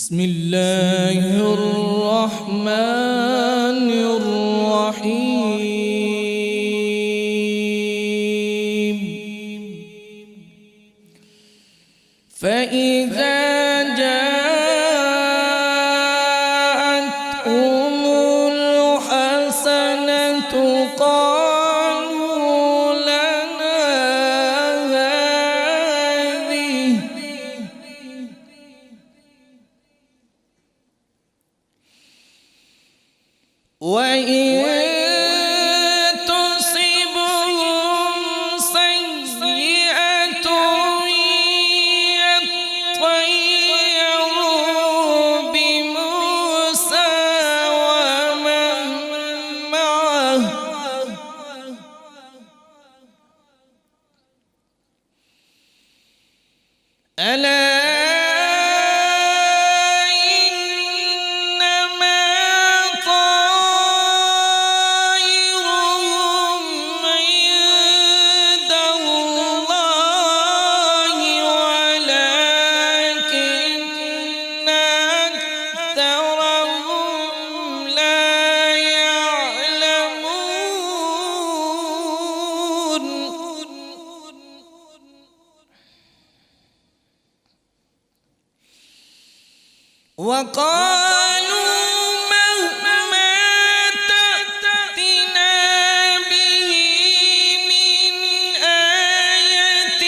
بسم الله الرحمن الرحيم. فإذا جاءتهم الحسنة قالوا لنا هذه، وإن تصبهم سيئة يطيروا بموسى ومن معه ألا وقالوا مهما تأتنا به من آية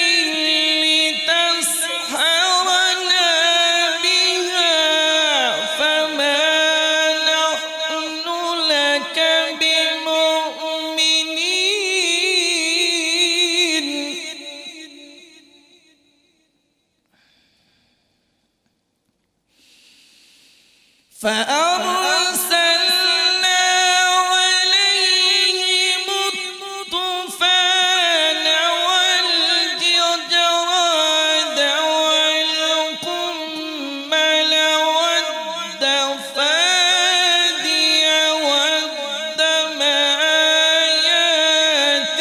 لتسحرنا بها فما نحن لك بمؤمنين. فأرسلنا عليهم الطوفان والجراد والقمل والضفادع والدم آيات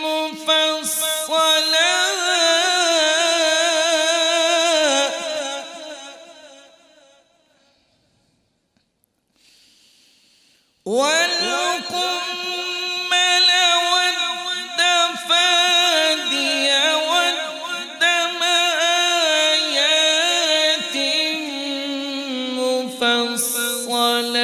مفصلات والقمل والضفادع والدم آيات مفصلات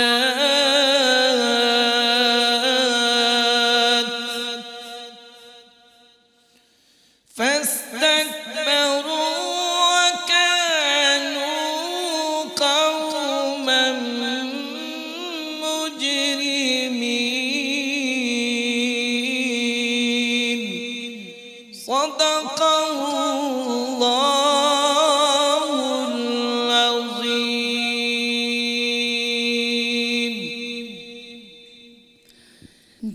فاستكبروا وكانوا قوما مجرمين. صدق الله العظيم.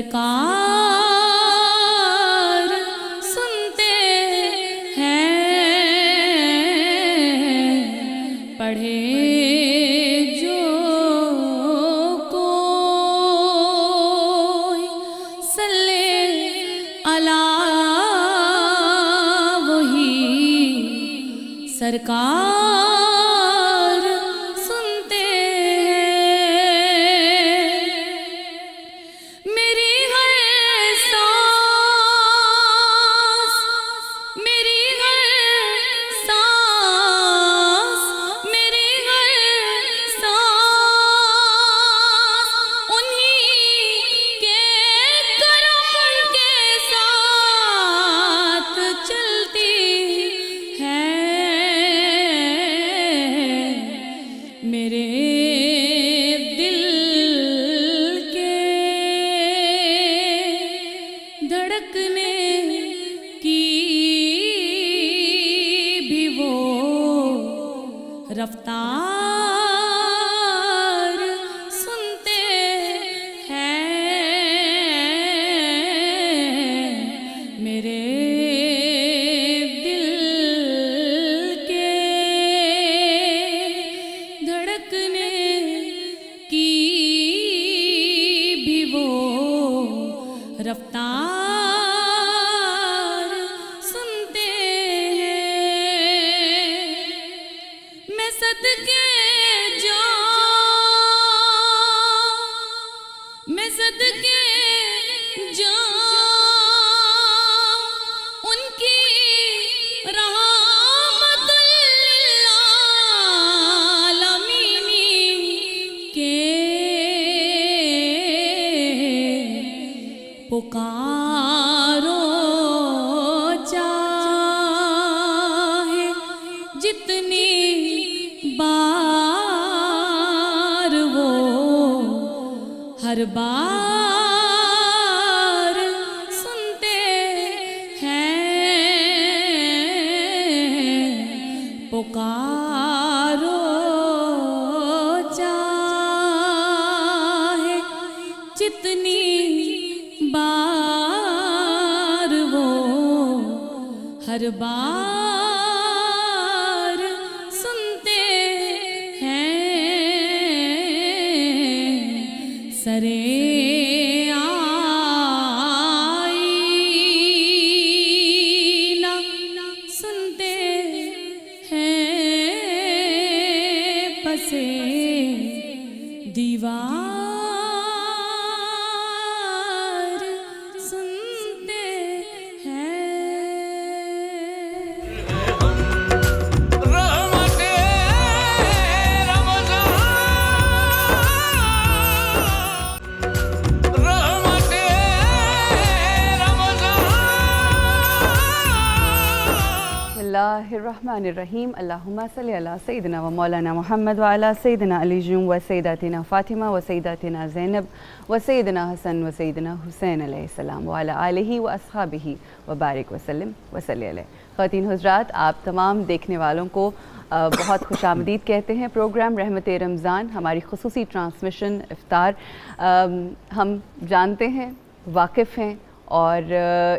سرکار سنتے ہیں پڑھے جو کوئی صلی علی وہی سرکار سنتے ہیں میری ہر سانس میری ہر سانس میری ہر سانس انہی کے کرم کے ساتھ چلتی ہے میرے دل کے دھڑکنے کی بھی وہ رفتار سنتے ہیں میرے دل کے دھڑکنے کی بھی وہ رفتار سنتے ہیں میں صدقے جاؤں میں صدقے جاؤں ان کی رحمت للعالمین کے پکارو چاہے جتنی بار وہ ہر بار سنتے ہیں پکارو چاہے جتنی بار وہ ہر بار سنتے ہیں سرے آئینہ سنتے ہیں پسے دیوار سنتے ہیں رحمت رمضان رحمت رمضان بسم اللہ الرحمن الرحیم اللہم صلی علی سیدنا و مولانا محمد و علی سیدنا علی جون و سیداتنا فاطمہ و سیداتنا زینب و سیدنا حسن و سیدنا حسین علیہ السلام و علی آلہ و اصحابہ و بارک وسلم و صلی علیہ. خواتین حضرات، آپ تمام دیکھنے والوں کو بہت خوش آمدید کہتے ہیں. پروگرام رحمت رمضان ہماری خصوصی ٹرانسمیشن افطار ہم جانتے ہیں، واقف ہیں اور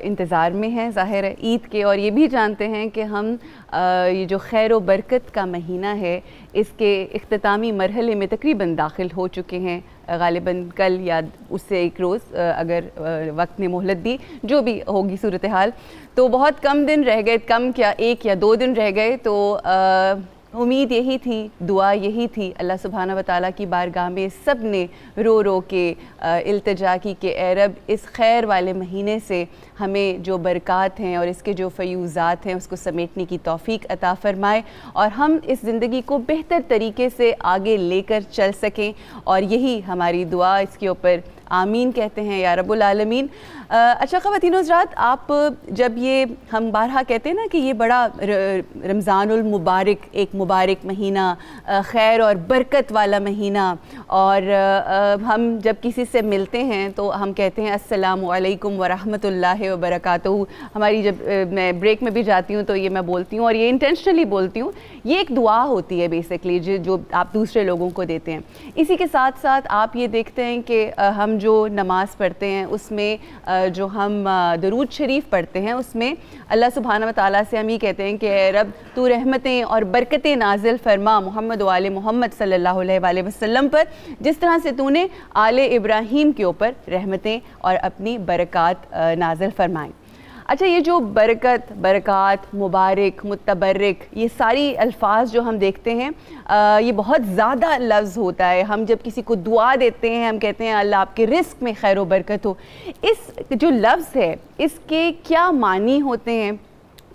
انتظار میں ہیں ظاہر ہے عید کے، اور یہ بھی جانتے ہیں کہ ہم یہ جو خیر و برکت کا مہینہ ہے اس کے اختتامی مرحلے میں تقریباً داخل ہو چکے ہیں. غالباً کل یا اس سے ایک روز اگر وقت نے مہلت دی، جو بھی ہوگی صورتحال، تو بہت کم دن رہ گئے، کم کیا 1 یا 2 دن رہ گئے. تو امید یہی تھی، دعا یہی تھی اللہ سبحانہ و تعالیٰ کی بارگاہ میں سب نے رو رو کے التجا کی کہ اے رب اس خیر والے مہینے سے ہمیں جو برکات ہیں اور اس کے جو فیوزات ہیں اس کو سمیٹنے کی توفیق عطا فرمائے اور ہم اس زندگی کو بہتر طریقے سے آگے لے کر چل سکیں. اور یہی ہماری دعا، اس کے اوپر آمین کہتے ہیں یا رب العالمین. اچھا خواتین حضرات، آپ جب یہ ہم بارہا کہتے ہیں نا کہ یہ بڑا رمضان المبارک، ایک مبارک مہینہ، خیر اور برکت والا مہینہ، اور ہم جب کسی سے ملتے ہیں تو ہم کہتے ہیں السلام علیکم ورحمۃ اللہ وبرکاتہ. ہماری جب میں بریک میں بھی جاتی ہوں تو یہ میں بولتی ہوں، اور یہ انٹینشنلی بولتی ہوں. یہ ایک دعا ہوتی ہے بیسکلی جو آپ دوسرے لوگوں کو دیتے ہیں. اسی کے ساتھ ساتھ آپ یہ دیکھتے ہیں کہ ہم جو نماز پڑھتے ہیں اس میں جو ہم درود شریف پڑھتے ہیں اس میں اللہ سبحانہ و تعالیٰ سے ہم یہ کہتے ہیں کہ اے رب تو رحمتیں اور برکتیں نازل فرما محمد و آل محمد صلی اللہ علیہ وآلہ وسلم پر، جس طرح سے تو نے آل ابراہیم کے اوپر رحمتیں اور اپنی برکات نازل فرمائیں۔ اچھا، یہ جو برکت، برکات، مبارک، متبرک، یہ ساری الفاظ جو ہم دیکھتے ہیں یہ بہت زیادہ لفظ ہوتا ہے۔ ہم جب کسی کو دعا دیتے ہیں ہم کہتے ہیں اللہ آپ کے رزق میں خیر و برکت ہو۔ اس جو لفظ ہے اس کے کیا معنی ہوتے ہیں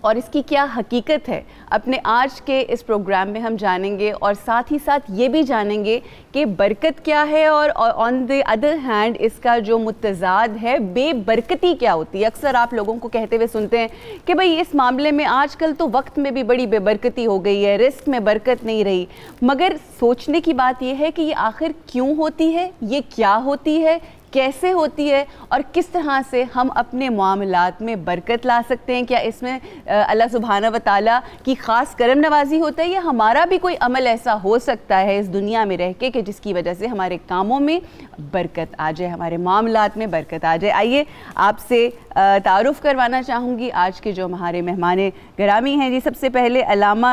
اور اس کی کیا حقیقت ہے، اپنے آج کے اس پروگرام میں ہم جانیں گے، اور ساتھ ہی ساتھ یہ بھی جانیں گے کہ برکت کیا ہے اور آن دی ادر ہینڈ اس کا جو متضاد ہے بے برکتی کیا ہوتی ہے۔ اکثر آپ لوگوں کو کہتے ہوئے سنتے ہیں کہ بھئی اس معاملے میں آج کل تو وقت میں بھی بڑی بے برکتی ہو گئی ہے، رزق میں برکت نہیں رہی، مگر سوچنے کی بات یہ ہے کہ یہ آخر کیوں ہوتی ہے، یہ کیا ہوتی ہے، کیسے ہوتی ہے، اور کس طرح سے ہم اپنے معاملات میں برکت لا سکتے ہیں۔ کیا اس میں اللہ سبحانہ و تعالیٰ کی خاص کرم نوازی ہوتا ہے، یا ہمارا بھی کوئی عمل ایسا ہو سکتا ہے اس دنیا میں رہ کے کہ جس کی وجہ سے ہمارے کاموں میں برکت آ جائے، ہمارے معاملات میں برکت آ جائے۔ آئیے آپ سے تعارف کروانا چاہوں گی آج کے جو ہمارے مہمان گرامی ہیں۔ جی، سب سے پہلے علامہ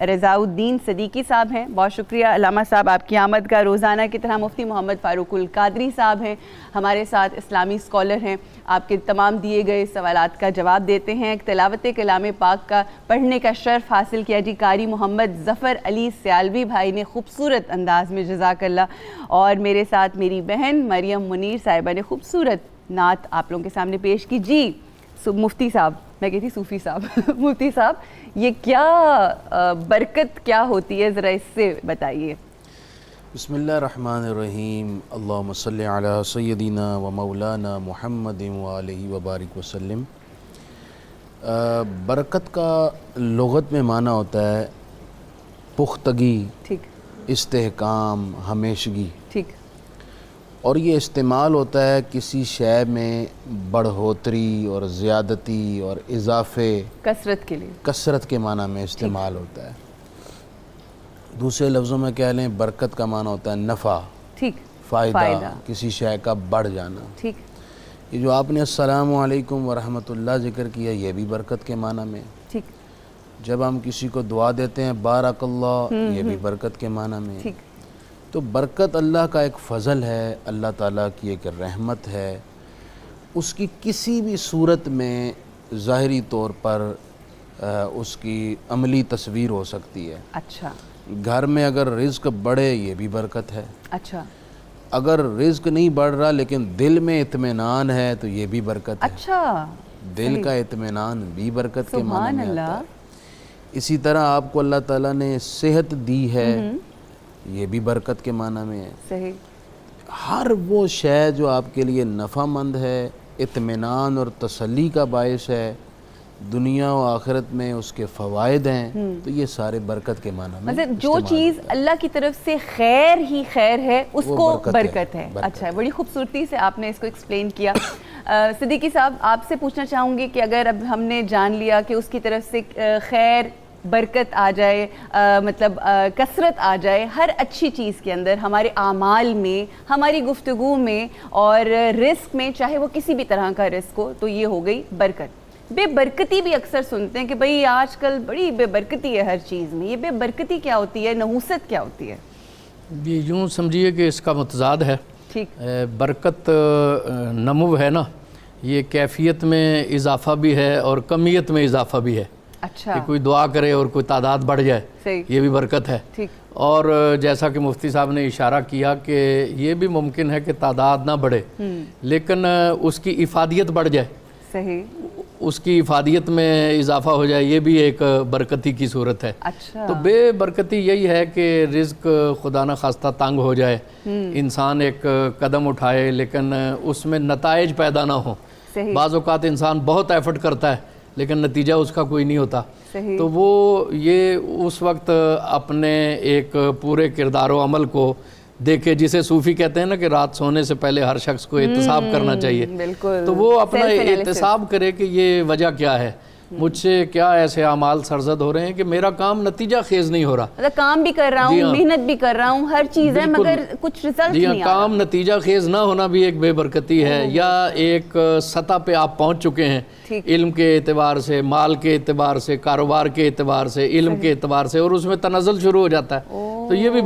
رضا الدین صدیقی صاحب ہیں۔ بہت شکریہ علامہ صاحب آپ کی آمد کا۔ روزانہ کی طرح مفتی محمد فاروق القادری صاحب ہیں ہمارے ساتھ، اسلامی اسکالر ہیں، آپ کے تمام دیے گئے سوالات کا جواب دیتے ہیں۔ تلاوت کلام پاک کا پڑھنے کا شرف حاصل کیا جی قاری محمد ظفر علی سیالوی بھائی نے خوبصورت انداز میں، جزاک اللہ۔ اور میرے ساتھ میری بہن مریم منیر صاحبہ نے خوبصورت نعت آپ لوگوں کے سامنے پیش کی۔ جی مفتی صاحب، میں کہتی صوفی صاحب، مفتی صاحب یہ کیا برکت کیا ہوتی ہے، ذرا اس سے بتائیے۔ بسم اللہ الرحمن الرحیم، اللہم صلی علی سیدنا و مولانا محمد وآلہ وبارک وسلم۔ برکت کا لغت میں معنی ہوتا ہے پختگی، ٹھیک، استحکام، ہمیشگی، ٹھیک، اور یہ استعمال ہوتا ہے کسی شے میں بڑھوتری اور زیادتی اور اضافے، کثرت کے لیے، کثرت کے معنی میں استعمال ہوتا ہے۔ دوسرے لفظوں میں کہہ لیں برکت کا معنی ہوتا ہے نفع، ٹھیک، فائدہ، کسی شے کا بڑھ جانا۔ ٹھیک، یہ جو آپ نے السلام علیکم ورحمۃ اللہ ذکر کیا، یہ بھی برکت کے معنی میں۔ ٹھیک، جب ہم کسی کو دعا دیتے ہیں بارک اللہ، یہ بھی برکت کے معنی میں۔ ٹھیک، تو برکت اللہ کا ایک فضل ہے، اللہ تعالیٰ کی ایک رحمت ہے، اس کی کسی بھی صورت میں ظاہری طور پر اس کی عملی تصویر ہو سکتی ہے۔ اچھا، گھر میں اگر رزق بڑھے یہ بھی برکت ہے، اچھا، اگر رزق نہیں بڑھ رہا لیکن دل میں اطمینان ہے تو یہ بھی برکت ہے۔ اچھا، دل کا اطمینان بھی برکت کے سبحان معنی میں اللہ۔ آتا ہے۔ اسی طرح آپ کو اللہ تعالیٰ نے صحت دی ہے، یہ بھی برکت کے معنی میں ہے۔ صحیح، ہر وہ شے جو آپ کے لیے نفع مند ہے، اطمینان اور تسلی کا باعث ہے، دنیا و آخرت میں اس کے فوائد ہیں، تو یہ سارے برکت کے معنی میں مطلب جو استعمال چیز ہوتا ہے۔ اللہ کی طرف سے خیر ہی خیر ہے اس وہ کو برکت ہے، برکت ہے۔ برکت اچھا، بڑی خوبصورتی سے آپ نے اس کو ایکسپلین کیا۔ صدیقی صاحب آپ سے پوچھنا چاہوں گی کہ اگر اب ہم نے جان لیا کہ اس کی طرف سے خیر، برکت آ جائے، مطلب کثرت آ جائے ہر اچھی چیز کے اندر، ہمارے اعمال میں، ہماری گفتگو میں اور رزق میں، چاہے وہ کسی بھی طرح کا رزق ہو، تو یہ ہو گئی برکت۔ بے برکتی بھی اکثر سنتے ہیں کہ بھئی آج کل بڑی بے برکتی ہے ہر چیز میں، یہ بے برکتی کیا ہوتی ہے، نحوست کیا ہوتی ہے؟ یہ یوں سمجھیے کہ اس کا متضاد ہے۔ ٹھیک، برکت نمو ہے نا، یہ کیفیت میں اضافہ بھی ہے اور کمیت میں اضافہ بھی ہے۔ اچھا، کہ کوئی دعا کرے اور کوئی تعداد بڑھ جائے، صحیح، یہ بھی برکت ہے۔ ٹھیک، اور جیسا کہ مفتی صاحب نے اشارہ کیا کہ یہ بھی ممکن ہے کہ تعداد نہ بڑھے لیکن اس کی افادیت بڑھ جائے، صحیح، اس کی افادیت میں اضافہ ہو جائے، یہ بھی ایک برکتی کی صورت ہے۔ اچھا، تو بے برکتی یہی ہے کہ رزق خدا نہ خواستہ تنگ ہو جائے، انسان ایک قدم اٹھائے لیکن اس میں نتائج پیدا نہ ہوں۔ صحیح، بعض اوقات انسان بہت ایفرٹ کرتا ہے لیکن نتیجہ اس کا کوئی نہیں ہوتا، صحیح، تو وہ یہ اس وقت اپنے ایک پورے کردار و عمل کو دیکھے، جسے صوفی کہتے ہیں نا کہ رات سونے سے پہلے ہر شخص کو احتساب کرنا چاہیے، بالکل، تو وہ اپنا Self analysis۔ احتساب کرے کہ یہ وجہ کیا ہے۔ مجھ سے کیا ایسے اعمال سرزد ہو رہے ہیں کہ میرا کام نتیجہ خیز نہیں ہو رہا. مطلب کام بھی کر رہا ہوں, محنت بھی کر رہا ہوں, ہر چیز ہے, مگر کچھ رزلٹ جی ہاں, نہیں آ رہا. کام نتیجہ خیز نہ ہونا بھی ایک بے برکتی ہے, یا ایک سطح پہ آپ پہنچ چکے ہیں علم کے اعتبار سے, مال کے اعتبار سے, کاروبار کے اعتبار سے, علم کے اعتبار سے, اور اس میں تنزل شروع ہو جاتا ہے, تو یہ بھی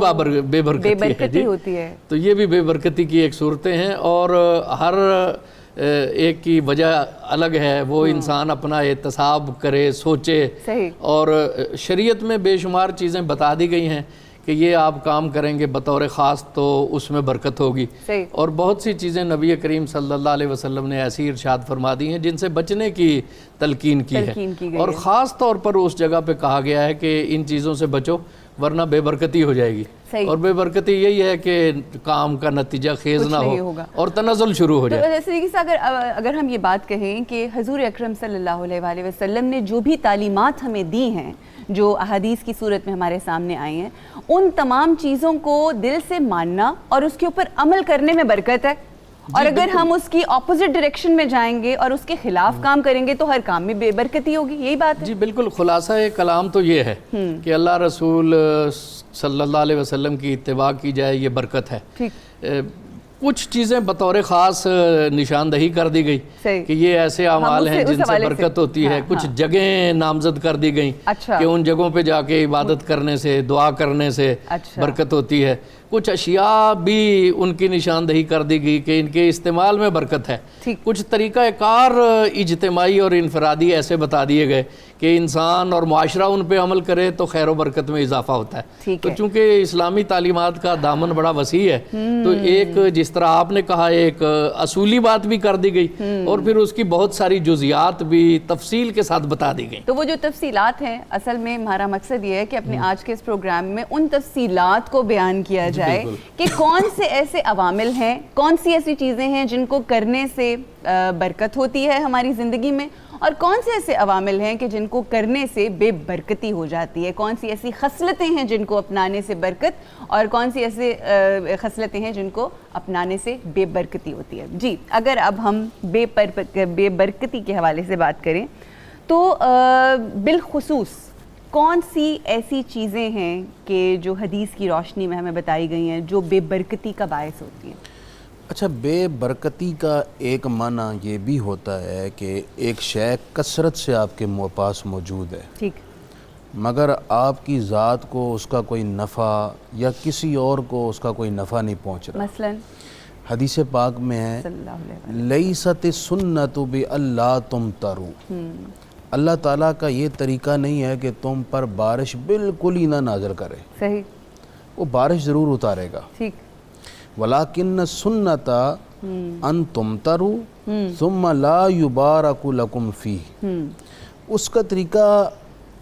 بے برکتی ہوتی ہے. تو یہ بھی بے برکتی کی ایک صورتیں ہیں, اور ہر ایک کی وجہ الگ ہے. وہ انسان اپنا احتساب کرے, سوچے, اور شریعت میں بے شمار چیزیں بتا دی گئی ہیں کہ یہ آپ کام کریں گے بطور خاص تو اس میں برکت ہوگی, اور بہت سی چیزیں نبی کریم صلی اللہ علیہ وسلم نے ایسی ارشاد فرما دی ہیں جن سے بچنے کی تلقین کی ہے, اور خاص طور پر اس جگہ پہ کہا گیا ہے کہ ان چیزوں سے بچو ورنہ بے برکتی ہو جائے گی. اور بے برکتی یہی ہے کہ کام کا نتیجہ خیز نہ ہو اور تنزل شروع ہو جائے. جیسے کہ اگر ہم یہ بات کہیں کہ حضور اکرم صلی اللہ علیہ وآلہ وسلم نے جو بھی تعلیمات ہمیں دی ہیں, جو احادیث کی صورت میں ہمارے سامنے آئی ہیں, ان تمام چیزوں کو دل سے ماننا اور اس کے اوپر عمل کرنے میں برکت ہے, اور اگر ہم اس کی اپوزٹ ڈائریکشن میں جائیں گے اور اس کے خلاف کام کریں گے تو ہر کام میں بے برکتی ہوگی. یہی بات ہے. جی بالکل, خلاصہ کلام تو یہ ہے کہ اللہ رسول صلی اللہ علیہ وسلم کی اتباع کی جائے, یہ برکت ہے. کچھ چیزیں بطور خاص نشاندہی کر دی گئی کہ یہ ایسے اعمال ہیں جن سے برکت ہوتی ہے. کچھ جگہیں نامزد کر دی گئیں کہ ان جگہوں پہ جا کے عبادت کرنے سے, دعا کرنے سے برکت ہوتی ہے. کچھ اشیاء بھی ان کی نشاندہی کر دی گئی کہ ان کے استعمال میں برکت ہے. کچھ طریقہ کار اجتماعی اور انفرادی ایسے بتا دیے گئے کہ انسان اور معاشرہ ان پہ عمل کرے تو خیر و برکت میں اضافہ ہوتا ہے. تو چونکہ اسلامی تعلیمات کا دامن بڑا وسیع ہے, تو ایک جس طرح آپ نے کہا ایک اصولی بات بھی کر دی گئی, اور پھر اس کی بہت ساری جزیات بھی تفصیل کے ساتھ بتا دی گئی. تو وہ جو تفصیلات ہیں, اصل میں ہمارا مقصد یہ ہے کہ اپنے آج کے اس پروگرام میں ان تفصیلات کو بیان کیا جائے کہ کون سے ایسے عوامل ہیں, کون سی ایسی چیزیں ہیں جن کو کرنے سے برکت ہوتی ہے ہماری زندگی میں, اور کون سے ایسے عوامل ہیں کہ جن کو کرنے سے بے برکتی ہو جاتی ہے, کون سی ایسی خصلتیں ہیں جن کو اپنانے سے برکت, اور کون سی ایسے خصلتیں ہیں جن کو اپنانے سے بے برکتی ہوتی ہے. جی اگر اب ہم بے برکتی کے حوالے سے بات کریں تو بالخصوص کون سی ایسی چیزیں ہیں کہ جو حدیث کی روشنی میں ہمیں بتائی گئی ہیں جو بے برکتی کا باعث ہوتی ہیں؟ اچھا, بے برکتی کا ایک معنی یہ بھی ہوتا ہے کہ ایک شے کثرت سے آپ کے پاس موجود ہے, ٹھیک, مگر آپ کی ذات کو اس کا کوئی نفع یا کسی اور کو اس کا کوئی نفع نہیں پہنچ رہا. مثلا حدیث پاک میں ہے لیست السنۃ بألا تمطروا, اللہ تعالیٰ کا یہ طریقہ نہیں ہے کہ تم پر بارش بالکل ہی نہ نازل کرے. صحیح, وہ بارش ضرور اتارے گا. ٹھیک. وَلَكِنَّ السُّنَّةَ أَن تُمْطَرُوا ثُمَّ لَا يُبَارَكُ لَكُمْ فِيهِ. اس کا طریقہ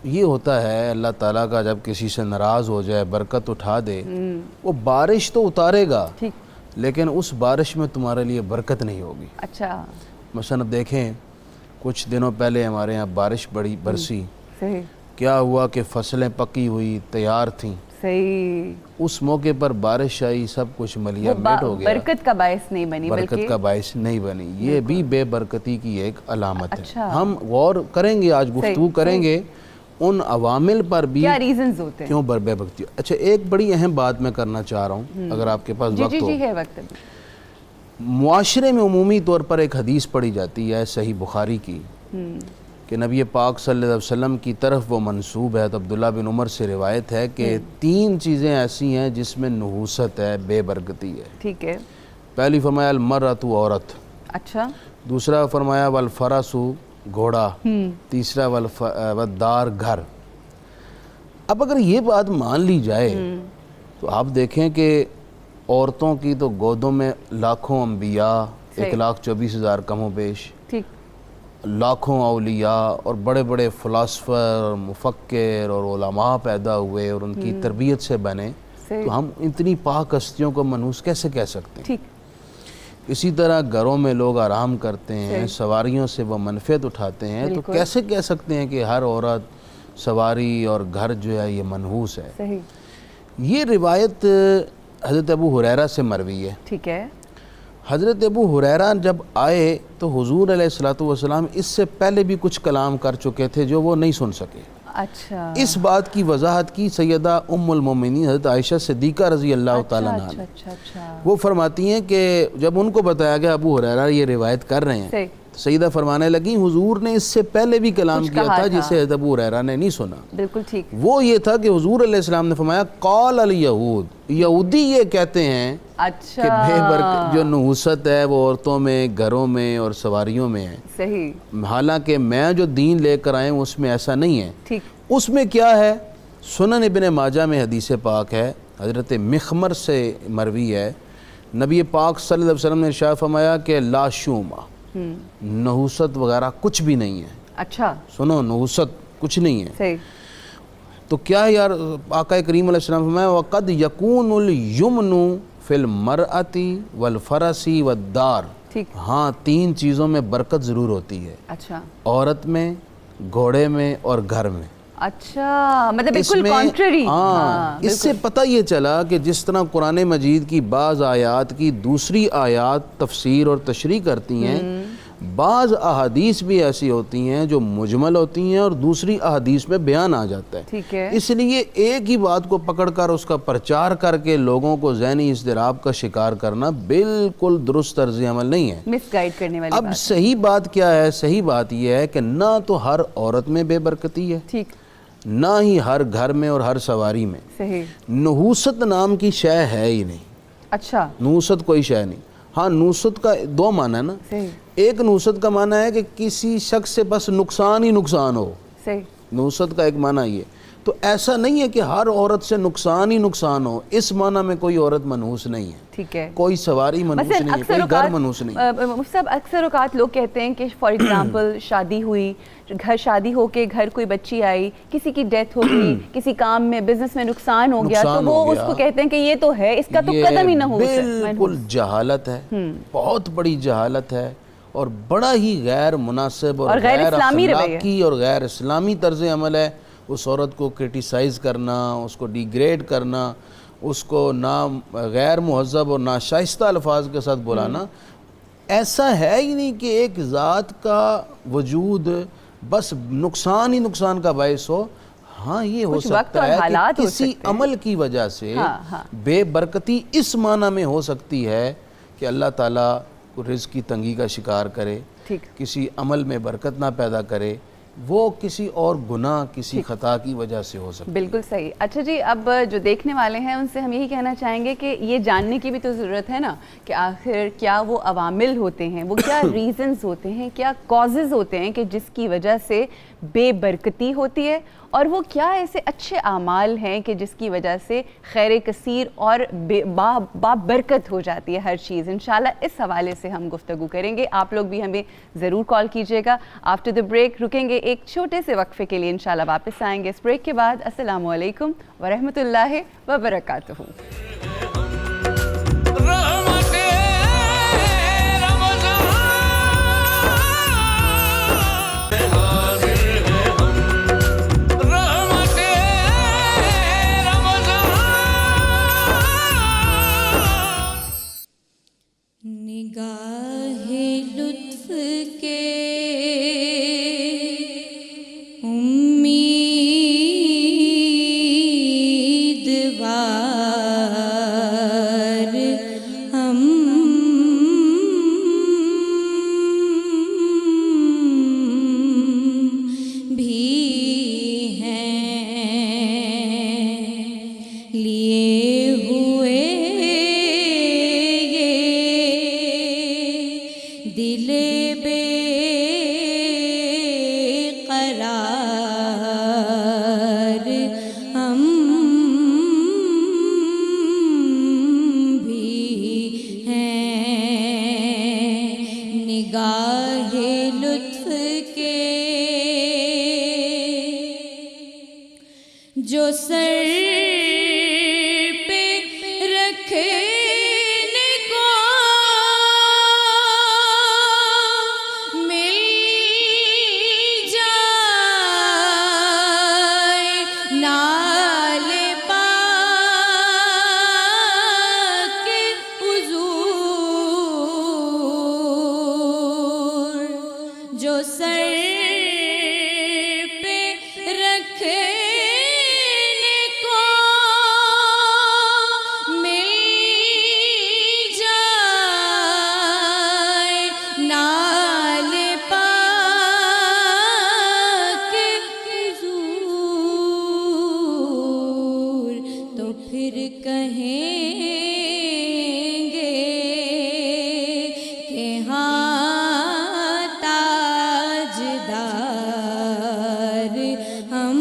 یہ ہوتا ہے اللہ تعالیٰ کا, جب کسی سے ناراض ہو جائے, برکت اٹھا دے, وہ بارش تو اتارے گا لیکن اس بارش میں تمہارے لیے برکت نہیں ہوگی. اچھا, مثلا دیکھیں کچھ دنوں پہلے ہمارے ہاں بارش بڑی برسی, صحیح, کیا ہوا کہ فصلیں پکی ہوئی تیار تھیں, صحیح, اس موقع پر بارش آئی, سب کچھ ملیا میٹ ہو گیا, برکت کا باعث نہیں بنی, برکت کا باعث نہیں بنی. یہ بھی بے برکتی کی ایک علامت ہے. ہم غور کریں گے, آج گفتگو کریں گے ان عوامل پر بھی, کیا ریزنز ہوتے ہیں کیوں بے برکتی. اچھا, ایک بڑی اہم بات میں کرنا چاہ رہا ہوں, اگر آپ کے پاس وقت ہو. جی ہے وقت. معاشرے میں عمومی طور پر ایک حدیث پڑھی جاتی ہے صحیح بخاری کی, کہ نبی پاک صلی اللہ علیہ وسلم کی طرف وہ منسوب ہے, تو عبداللہ بن عمر سے روایت ہے کہ 3 چیزیں ایسی ہیں جس میں نحوست ہے, بے برکتی ہے. ٹھیک ہے. پہلی فرمایا المرأۃ, عورت. اچھا. دوسرا فرمایا والفرس, گھوڑا. تیسرا والدار, گھر. اب اگر یہ بات مان لی جائے تو آپ دیکھیں کہ عورتوں کی تو گودوں میں لاکھوں انبیاء, 1,24,000 کم و بیش, لاکھوں اولیاء اور بڑے بڑے فلاسفر, مفکر اور علماء پیدا ہوئے اور ان کی تربیت سے بنے, تو ہم اتنی پاک ہستیوں کو منحوس کیسے کہہ سکتے ہیں؟ اسی طرح گھروں میں لوگ آرام کرتے ہیں, سواریوں سے وہ منفعت اٹھاتے ہیں, تو کیسے کہہ سکتے ہیں کہ ہر عورت, سواری اور گھر جو ہے یہ منحوس ہے؟ یہ روایت حضرت ابو ہریرہ سے مروی ہے. ٹھیک ہے. حضرت ابو ہریرہ جب آئے تو حضور علیہ الصلوۃ والسلام اس سے پہلے بھی کچھ کلام کر چکے تھے جو وہ نہیں سن سکے. اچھا اس بات کی وضاحت کی سیدہ ام المومنین حضرت عائشہ صدیقہ رضی اللہ تعالیٰ عنہ نے. اچھا وہ فرماتی ہیں کہ جب ان کو بتایا گیا ابو ہریرہ یہ روایت کر رہے ہیں، سیدہ فرمانے لگیں حضور نے اس سے پہلے بھی کلام کیا تھا جسے حضرت ابو ہریرہ نے نہیں سنا. بالکل ٹھیک. وہ یہ تھا کہ حضور علیہ السلام نے فرمایا قال الیہود، یہودی یہ کہتے ہیں اچھا کہ بے برکت جو نحوست ہے وہ عورتوں میں، گھروں میں اور سواریوں میں ہے. صحیح. حالانکہ میں جو دین لے کر آئے ہوں اس میں ایسا نہیں ہے. ٹھیک. اس میں کیا ہے؟ سنن ابن ماجہ میں حدیث پاک ہے، حضرت مخمر سے مروی ہے، نبی پاک صلی اللہ علیہ وسلم نے ارشاد فرمایا کہ لا شوما، نحوست وغیرہ کچھ بھی نہیں ہے. اچھا سنو، نحوست کچھ نہیں ہے. صحیح. تو کیا ہے یار؟ آقا کریم علیہ السلام فرمایا وَقَدْ يَكُونُ الْيُمْنُ فِي الْمَرْأَةِ وَالْفَرَسِ وَالدَّارِ. ٹھیک. ہاں 3 چیزوں میں برکت ضرور ہوتی ہے، اچھا عورت میں، گھوڑے میں اور گھر میں. اچھا مطلب اس بالکل میں کانٹری. ہاں اس سے پتہ یہ چلا کہ جس طرح قرآن مجید کی بعض آیات کی دوسری آیات تفسیر اور تشریح کرتی ہیں، بعض احادیث بھی ایسی ہوتی ہیں جو مجمل ہوتی ہیں اور دوسری احادیث میں بیان آ جاتا ہے. ٹھیک ہے. اس لیے ایک ہی بات کو پکڑ کر اس کا پرچار کر کے لوگوں کو ذہنی اضطراب کا شکار کرنا بالکل درست طرز عمل نہیں ہے، مس گائیڈ کرنے والی اب بات. صحیح بات کیا ہے؟ صحیح بات یہ ہے کہ نہ تو ہر عورت میں بے برکتی ہے، ٹھیک. نہ ہی ہر گھر میں اور ہر سواری میں. صحیح. نحوست نام کی شے ہے ہی نہیں. اچھا. نحوست کوئی شے نہیں. ہاں نحوست کا 2 معنی ہے نا. صحیح. ایک نحوست کا معنی ہے کہ کسی شخص سے بس نقصان ہی نقصان ہو. صحیح. نحوست کا ایک معنی یہ. تو ایسا نہیں ہے کہ ہر عورت سے نقصان ہی نقصان ہو، اس معنی میں کوئی عورت منحوس نہیں ہے. ٹھیک ہے. کوئی سواری منحوس نہیں ہے، کوئی گھر منحوس نہیں ہے. مفتی صاحب اکثر اوقات لوگ کہتے ہیں کہ فار ایگزامپل شادی ہوئی، گھر شادی ہو کے گھر کوئی بچی آئی، کسی کی ڈیتھ ہو گئی، کسی کام میں بزنس میں نقصان ہو گیا، تو وہ اس کو کہتے ہیں کہ یہ تو ہے، اس کا تو قدم ہی نحوس ہے. بالکل جہالت ہے، بہت بڑی جہالت ہے اور بڑا ہی غیر مناسب اور غیر اخلاقی اور غیر اسلامی طرز عمل ہے. اس عورت کو کرٹیسائز کرنا، اس کو ڈیگریڈ کرنا، اس کو غیر مہذب اور ناشائستہ الفاظ کے ساتھ بلانا. ایسا ہے ہی نہیں کہ ایک ذات کا وجود بس نقصان ہی نقصان کا باعث ہو. ہاں یہ ہو سکتا ہے کہ کسی عمل کی وجہ سے بے برکتی اس معنی میں ہو سکتی ہے کہ اللہ تعالیٰ کو رزق کی تنگی کا شکار کرے، کسی عمل میں برکت نہ پیدا کرے، وہ کسی اور گناہ، کسی خطا کی وجہ سے ہو سکتا ہے. بالکل صحیح. اچھا جی، اب جو دیکھنے والے ہیں ان سے ہم یہی کہنا چاہیں گے کہ یہ جاننے کی بھی تو ضرورت ہے نا کہ آخر کیا وہ عوامل ہوتے ہیں، وہ کیا ریزنز ہوتے ہیں، کیا کازز ہوتے ہیں کہ جس کی وجہ سے بے برکتی ہوتی ہے، اور وہ کیا ایسے اچھے اعمال ہیں کہ جس کی وجہ سے خیر کثیر اور با برکت ہو جاتی ہے ہر چیز. انشاءاللہ اس حوالے سے ہم گفتگو کریں گے. آپ لوگ بھی ہمیں ضرور کال کیجیے گا. آفٹر دا بریک رکیں گے ایک چھوٹے سے وقفے کے لیے، انشاءاللہ واپس آئیں گے اس بریک کے بعد. السلام علیکم ورحمۃ اللہ وبرکاتہ. نگاہ لطف کے امیدوار ہم بھی ہیں، لیے ہوئے دل بے جو سر پہ رکھنے کو مل جائے نال پاک حضور تو پھر کہیں گے کہ ہاں تاجدار ہم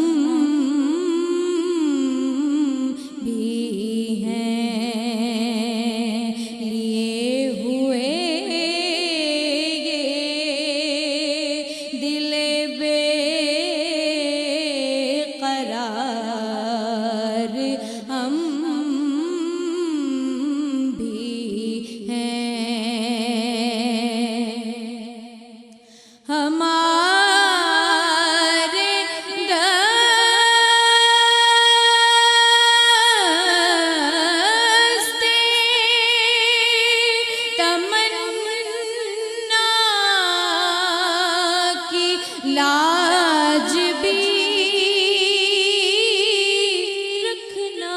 بھی ہیں، لیے ہوئے یہ دل بے قرار ہم بھی ہیں، ہمارے دستے تمنا کی لاج بھی رکھنا،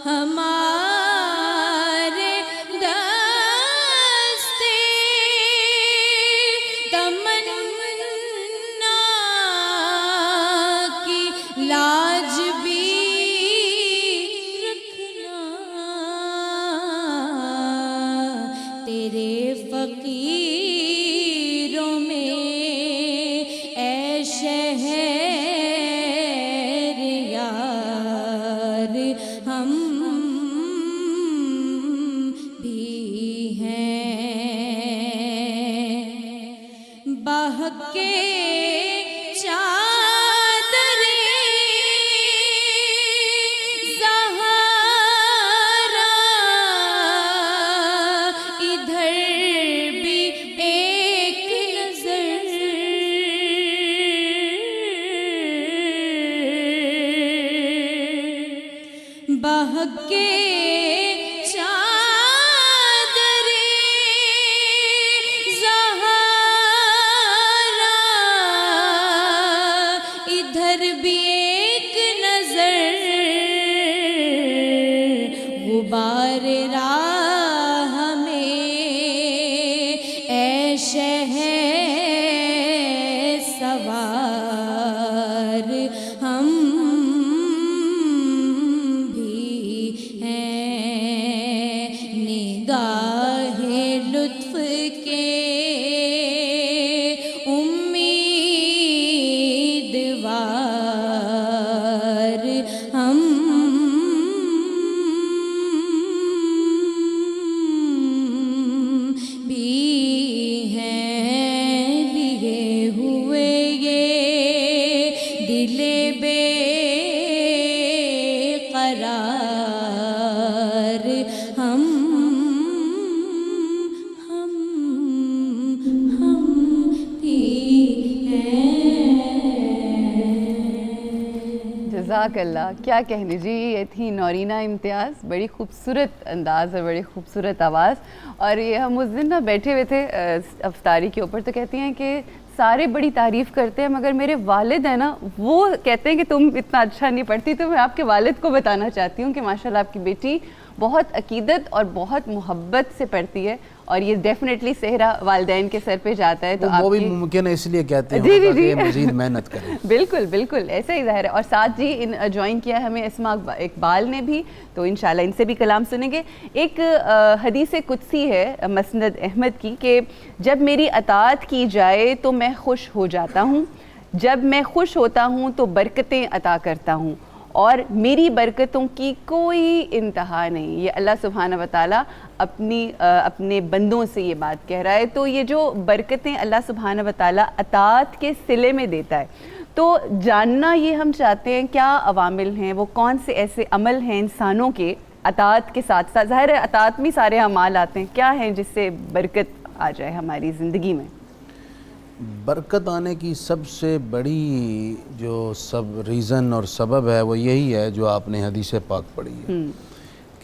ہمارے دستے تمنا کی لاج بھی رکھنا، تیرے فقیروں میں اے شہر یار ہم بھی ہیں، بہکے چادریں زہرا ادھر بھی ایک نظر، بہکے چادریں زہرا ادھر بھی ایک نظر، غبار راہ میں اے شہر سوار ہم بھی ہیں، نگاہ لطف کے امیدوار ہم بھی ہیں، لیے ہوئے یہ دل بے قرار ہم بھی ہیں۔ جزاک اللہ، کیا کہنے جی، یہ تھی نورینہ امتیاز، بڑی خوبصورت انداز اور بڑی خوبصورت آواز۔ اور یہ ہم اس دن نا بیٹھے ہوئے تھے افطاری کے اوپر، تو کہتی ہیں کہ سارے بڑی تعریف کرتے ہیں مگر میرے والد ہیں نا وہ کہتے ہیں کہ تم اتنا اچھا نہیں پڑھتی، تو میں آپ کے والد کو بتانا چاہتی ہوں کہ ماشاءاللہ آپ کی بیٹی بہت عقیدت اور بہت محبت سے پڑھتی ہے، اور یہ ڈیفینیٹلی صحرا والدین کے سر پہ جاتا ہے، تو وہ بھی ممکن ہے اس لیے کہتے ہیں تاکہ مزید محنت کریں۔ بالکل بالکل ایسا ہی ظاہر ہے۔ اور ساتھ جی جوائن کیا ہے ہمیں اسماء اقبال نے بھی، تو انشاءاللہ ان سے بھی کلام سنیں گے۔ ایک حدیث قدسی ہے مسند احمد کی کہ جب میری اطاعت کی جائے تو میں خوش ہو جاتا ہوں، جب میں خوش ہوتا ہوں تو برکتیں عطا کرتا ہوں، اور میری برکتوں کی کوئی انتہا نہیں۔ یہ اللہ سبحانہ و تعالیٰ اپنے بندوں سے یہ بات کہہ رہا ہے۔ تو یہ جو برکتیں اللہ سبحانہ و تعالیٰ اطاعت کے صلے میں دیتا ہے، تو جاننا یہ ہم چاہتے ہیں کیا عوامل ہیں، وہ کون سے ایسے عمل ہیں انسانوں کے اطاعت کے ساتھ ساتھ، ظاہر ہے اطاعت میں سارے اعمال آتے ہیں، کیا ہیں جس سے برکت آ جائے ہماری زندگی میں؟ برکت آنے کی سب سے بڑی جو ریزن اور سبب ہے وہ یہی ہے جو آپ نے حدیث پاک پڑھی ہے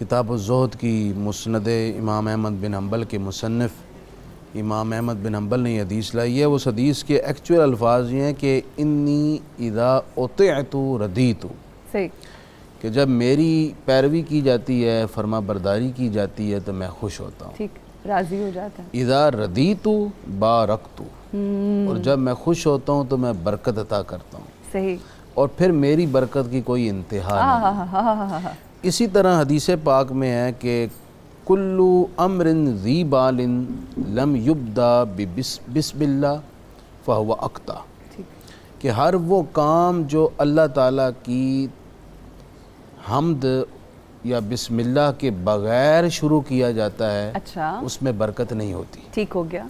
کتاب الزہد کی مسند امام احمد بن حنبل کے مصنف امام احمد بن حنبل نے یہ حدیث لائی ہے. اس حدیث کے ایکچوئل الفاظ یہ ہیں کہ انی اذا اطعت ردیت، صحیح، کہ جب میری پیروی کی جاتی ہے، فرما برداری کی جاتی ہے تو میں خوش ہوتا ہوں. ٹھیک، راضی ہو جاتا ہے. اذا ردیت بارکت، اور جب میں خوش ہوتا ہوں تو میں برکت عطا کرتا ہوں، صحیح. اور پھر میری برکت کی کوئی انتہا نہیں. اسی طرح حدیث پاک میں ہے کہ کلو امر ذی بال لم یبدا بسم اللہ فہو اقطع، کہ ہر وہ کام جو اللہ تعالیٰ کی حمد یا بسم اللہ کے بغیر شروع کیا جاتا ہے، اچھا، اس میں برکت نہیں ہوتی. ٹھیک ہو گیا.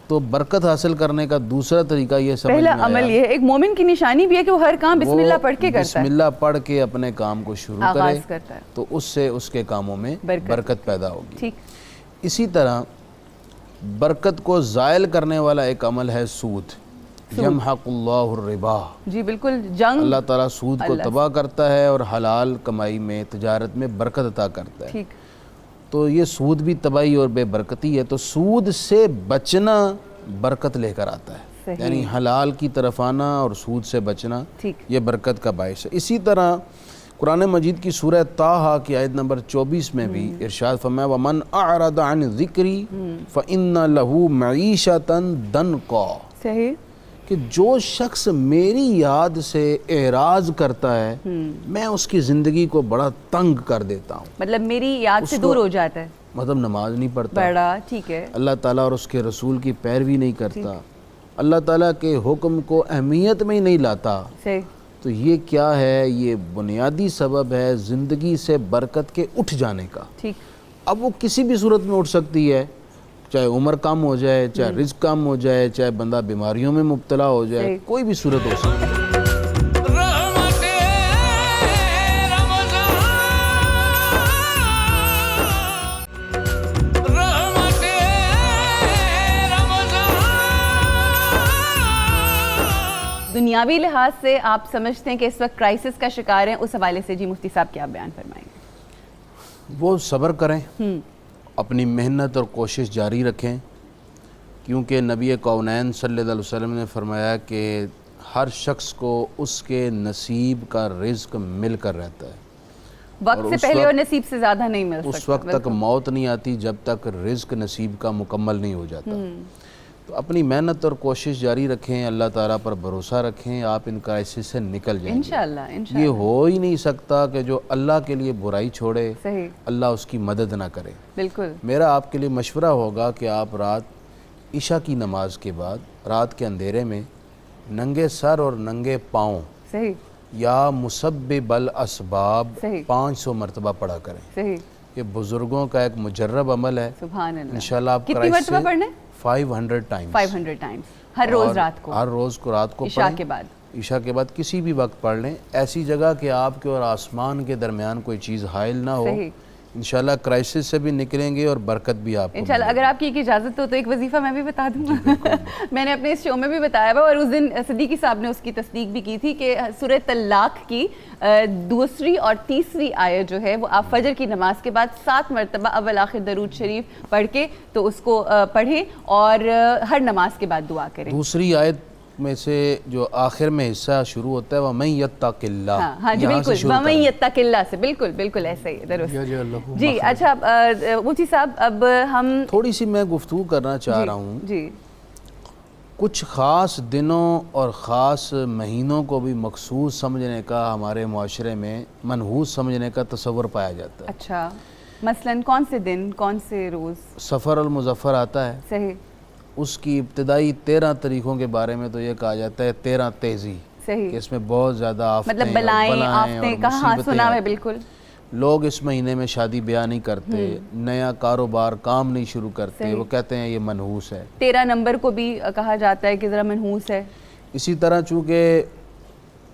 تو برکت حاصل کرنے کا دوسرا طریقہ یہ سمجھ میں پہلا آیا، عمل یہ ہے، ایک مومن کی نشانی بھی ہے کہ وہ ہر کام بسم اللہ پڑھ کے کرتا بسم ہے، اللہ پڑھ کے اپنے کام کو شروع آغاز کرے کرتا ہے. تو اس سے اس کے کاموں میں برکت پیدا ہوگی. ٹھیک. اسی طرح برکت کو زائل کرنے والا ایک عمل ہے سود. یمحق اللہ الربا، جی بالکل، جنگ اللہ تعالیٰ سود کو تباہ کرتا ہے اور حلال کمائی میں، تجارت میں برکت عطا کرتا ہے. ٹھیک. تو یہ سود بھی تباہی اور بے برکتی ہے. تو سود سے بچنا برکت لے کر آتا ہے، صحیح. یعنی حلال کی طرف آنا اور سود سے بچنا ٹھیک. یہ برکت کا باعث ہے. اسی طرح قرآن مجید کی سورہ طٰہٰ کی آیت نمبر 24 میں بھی ارشاد فرمایا وَمَنْ أَعْرَضَ عَنْ ذِكْرِي فَإِنَّ لَهُ مَعِيشَةً ضَنْكًا، صحیح، کہ جو شخص میری یاد سے اعراض کرتا ہے میں اس کی زندگی کو بڑا تنگ کر دیتا ہوں. مطلب میری یاد سے دور ہو جاتا ہے، مطلب نماز نہیں پڑھتا، بڑا ٹھیک ہے، اللہ تعالیٰ اور اس کے رسول کی پیروی نہیں کرتا، اللہ تعالیٰ کے حکم کو اہمیت میں ہی نہیں لاتا. صحیح. تو یہ کیا ہے؟ یہ بنیادی سبب ہے زندگی سے برکت کے اٹھ جانے کا. ٹھیک. اب وہ کسی بھی صورت میں اٹھ سکتی ہے، چاہے عمر کم ہو جائے، چاہے رزق کم ہو جائے، چاہے بندہ بیماریوں میں مبتلا ہو جائے، کوئی بھی صورت ہو سکتی ہے. رحمت رمضان، رحمت رمضان. دنیاوی لحاظ سے آپ سمجھتے ہیں کہ اس وقت کرائسس کا شکار ہیں، اس حوالے سے جی مفتی صاحب کیا بیان فرمائیں گے؟ وہ صبر کریں، اپنی محنت اور کوشش جاری رکھیں، کیونکہ نبی کونین صلی اللہ علیہ وسلم نے فرمایا کہ ہر شخص کو اس کے نصیب کا رزق مل کر رہتا ہے. وقت سے پہلے اور نصیب سے زیادہ نہیں مل سکتا. اس وقت تک موت نہیں آتی جب تک رزق نصیب کا مکمل نہیں ہو جاتا. تو اپنی محنت اور کوشش جاری رکھیں، اللہ تعالیٰ پر بھروسہ رکھیں، آپ ان کرائسس سے نکل جائیں گے. انشاءاللہ. یہ ہو ہی نہیں سکتا کہ جو اللہ کے لیے برائی چھوڑے صحیح، اللہ اس کی مدد نہ کرے. بالکل. میرا آپ کے لیے مشورہ ہوگا کہ آپ رات عشاء کی نماز کے بعد رات کے اندھیرے میں ننگے سر اور ننگے پاؤں صحیح، یا مسبب الاسباب صحیح. 500 مرتبہ پڑھا کریں. صحیح، یہ بزرگوں کا ایک مجرب عمل ہے. سبحان اللہ. انشاءاللہ آپ کتنی مرتبہ پڑھنے؟ 500 ٹائمز. 500 ٹائمز ہر روز رات کو، ہر روز کو رات کو عشاء پڑھیں. کے بعد. عشاء کے بعد کسی بھی وقت پڑھ لیں، ایسی جگہ کہ آپ کے اور آسمان کے درمیان کوئی چیز حائل نہ ہو. صحیح. انشاءاللہ کرائسس سے بھی نکلیں گے اور برکت بھی آپ کو انشاءاللہ. اگر آپ کی ایک اجازت ہو تو ایک وظیفہ میں بھی بتا دوں گا. میں نے اپنے اس شو میں بھی بتایا ہوا، اور اس دن صدیقی صاحب نے اس کی تصدیق بھی کی تھی کہ سورہ طلاق کی دوسری اور تیسری آیت جو ہے وہ آپ فجر کی نماز کے بعد 7 مرتبہ اول آخر درود شریف پڑھ کے تو اس کو پڑھیں اور ہر نماز کے بعد دعا کریں. دوسری آیت میں سے جو آخر میں حصہ شروع ہوتا ہے وَمَن يَتَّقِ اللَّهِ، ہاں جی بالکل، وَمَن يَتَّقِ اللَّهِ سے بالکل ایسے ہی درست. جی اچھا مفتی صاحب، اب ہم تھوڑی سی میں گفتگو کرنا چاہ رہا ہوں. جی کچھ خاص دنوں اور خاص مہینوں کو بھی مخصوص سمجھنے کا ہمارے معاشرے میں منحوس سمجھنے کا تصور پایا جاتا ہے. اچھا، مثلاً کون سے دن، کون سے روز؟ سفر المظفر آتا ہے، صحیح، اس کی ابتدائی 13 طریقوں کے بارے میں تو یہ کہا جاتا ہے 13 تیزی، صحیح، کہ اس میں بہت زیادہ آفتیں مطلب بلائیں آفتیں کہاں سنا ہے. بالکل. لوگ اس مہینے میں شادی بیاہ نہیں کرتے، نیا کاروبار کام نہیں شروع کرتے، وہ کہتے ہیں یہ منحوس ہے. 13 نمبر کو بھی کہا جاتا ہے کہ ذرا منحوس ہے. اسی طرح چونکہ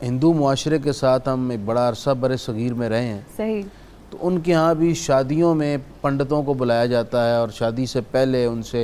ہندو معاشرے کے ساتھ ہم ایک بڑا عرصہ بر صغیر میں رہے ہیں، صحیح، تو ان کے ہاں بھی شادیوں میں پنڈتوں کو بلایا جاتا ہے اور شادی سے پہلے ان سے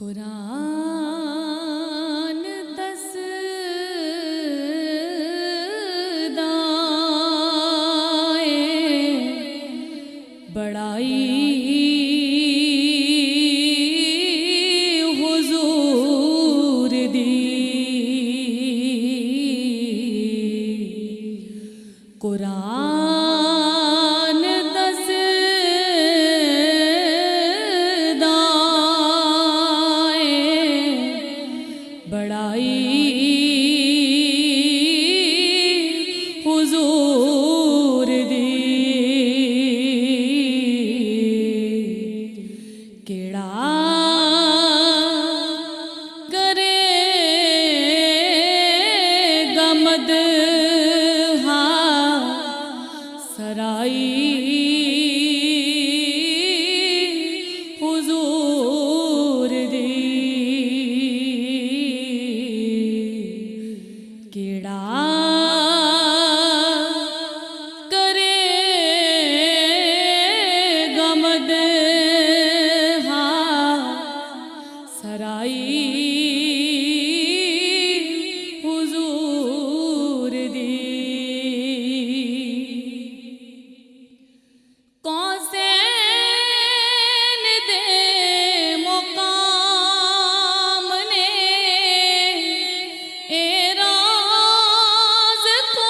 قرآن دس بڑائی حضور دی قرآن دس بڑائی حضور دی کیڑا کرے گمد ہاں سرائی حضور دی کیڑا کرے گمد ہاں سرائی حضور دی قوسین دے مقام نے اے راز کھولیا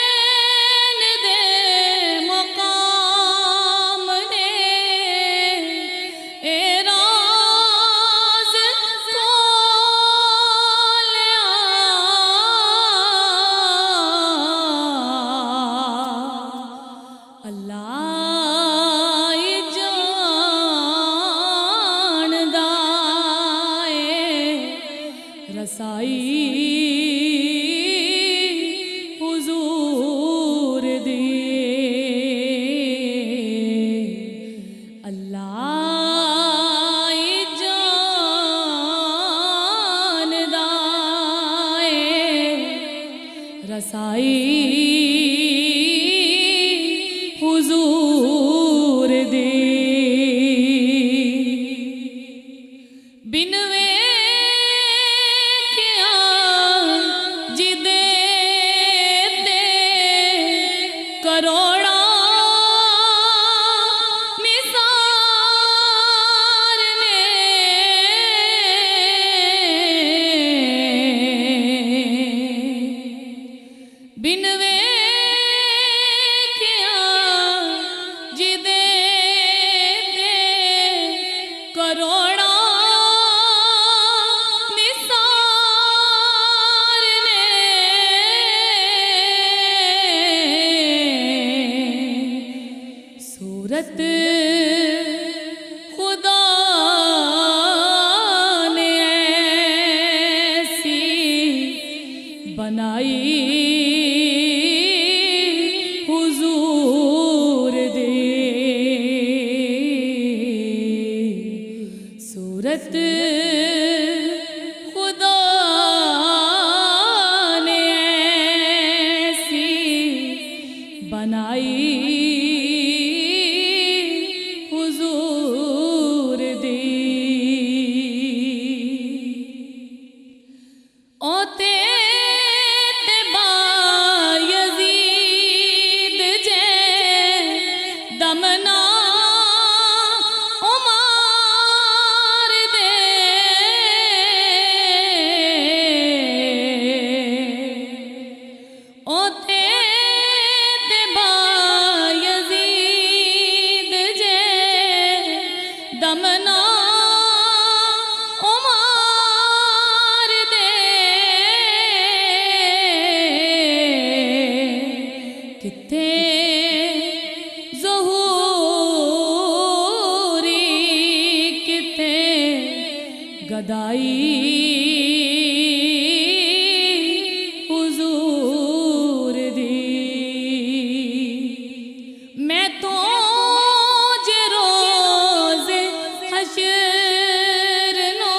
قوسین دے مقام نے اے راز کھولیا اللہ جاندا اے رسائی حضور دی اللہ جاندا اے رسائی حضور دی بن ویکھیا جدے تے کروڑا نثار نے بن ویکھیا جدے تے کروڑا نثار نے صورت خدا نے ایسی بنائی حضور دی صورت خدا نے ایسی بنائی حضور دی اوتے یزید جے دمنا عمار دے اوتے یزید جے دمنا عمار دے کتے ظہوری کتے گدائی حضور دی میں تو جے روز حشر نو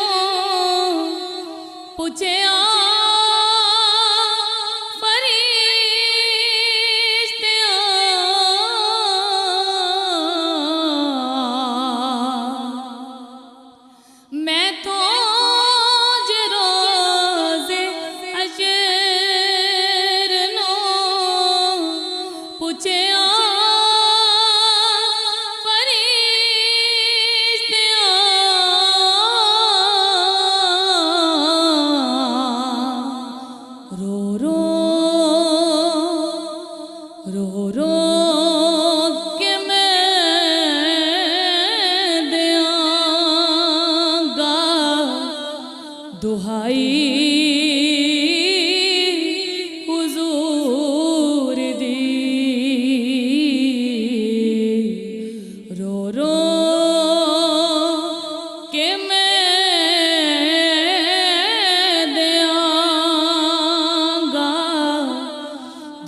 پوچھیا فرید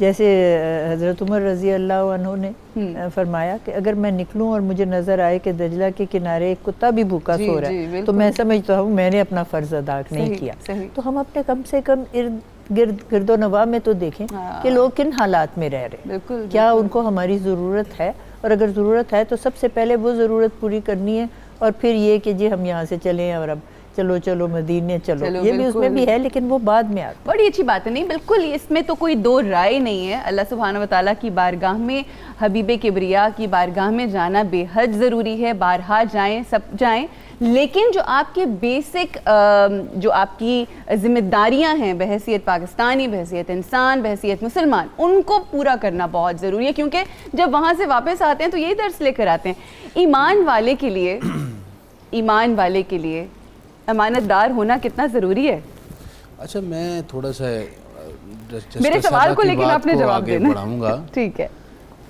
جیسے حضرت عمر رضی اللہ عنہ نے فرمایا کہ اگر میں نکلوں اور مجھے نظر آئے کہ دجلہ کے کنارے ایک کتا بھی بھوکا سو رہا ہے تو میں سمجھتا ہوں میں نے اپنا فرض ادا نہیں کیا. تو ہم اپنے کم سے کم گرد و نواح میں تو دیکھیں کہ لوگ کن حالات میں رہ رہے ہیں, کیا ان کو ہماری ضرورت ہے, اور اگر ضرورت ہے تو سب سے پہلے وہ ضرورت پوری کرنی ہے, اور پھر یہ کہ جی ہم یہاں سے چلیں اور اب چلو مدینے چلو, یہ بھی اس میں بھی ہے لیکن وہ بعد میں آتا. بڑی اچھی بات ہے. نہیں بالکل اس میں تو کوئی دو رائے نہیں ہے. اللہ سبحانہ و تعالیٰ کی بارگاہ میں, حبیب کبریا کی بارگاہ میں جانا بے حد ضروری ہے. بارہا جائیں, سب جائیں, لیکن جو آپ کے بیسک جو آپ کی ذمہ داریاں ہیں بحیثیت پاکستانی, بحیثیت انسان, بحیثیت مسلمان, ان کو پورا کرنا بہت ضروری ہے, کیونکہ جب وہاں سے واپس آتے ہیں تو یہی درس لے کر آتے ہیں. ایمان والے کے لیے امانت دار ہونا کتنا ضروری ہے؟ اچھا میں تھوڑا سا میرے سوال کو لیکن آپ نے جواب دینا بڑھاؤں گا. ٹھیک ہے.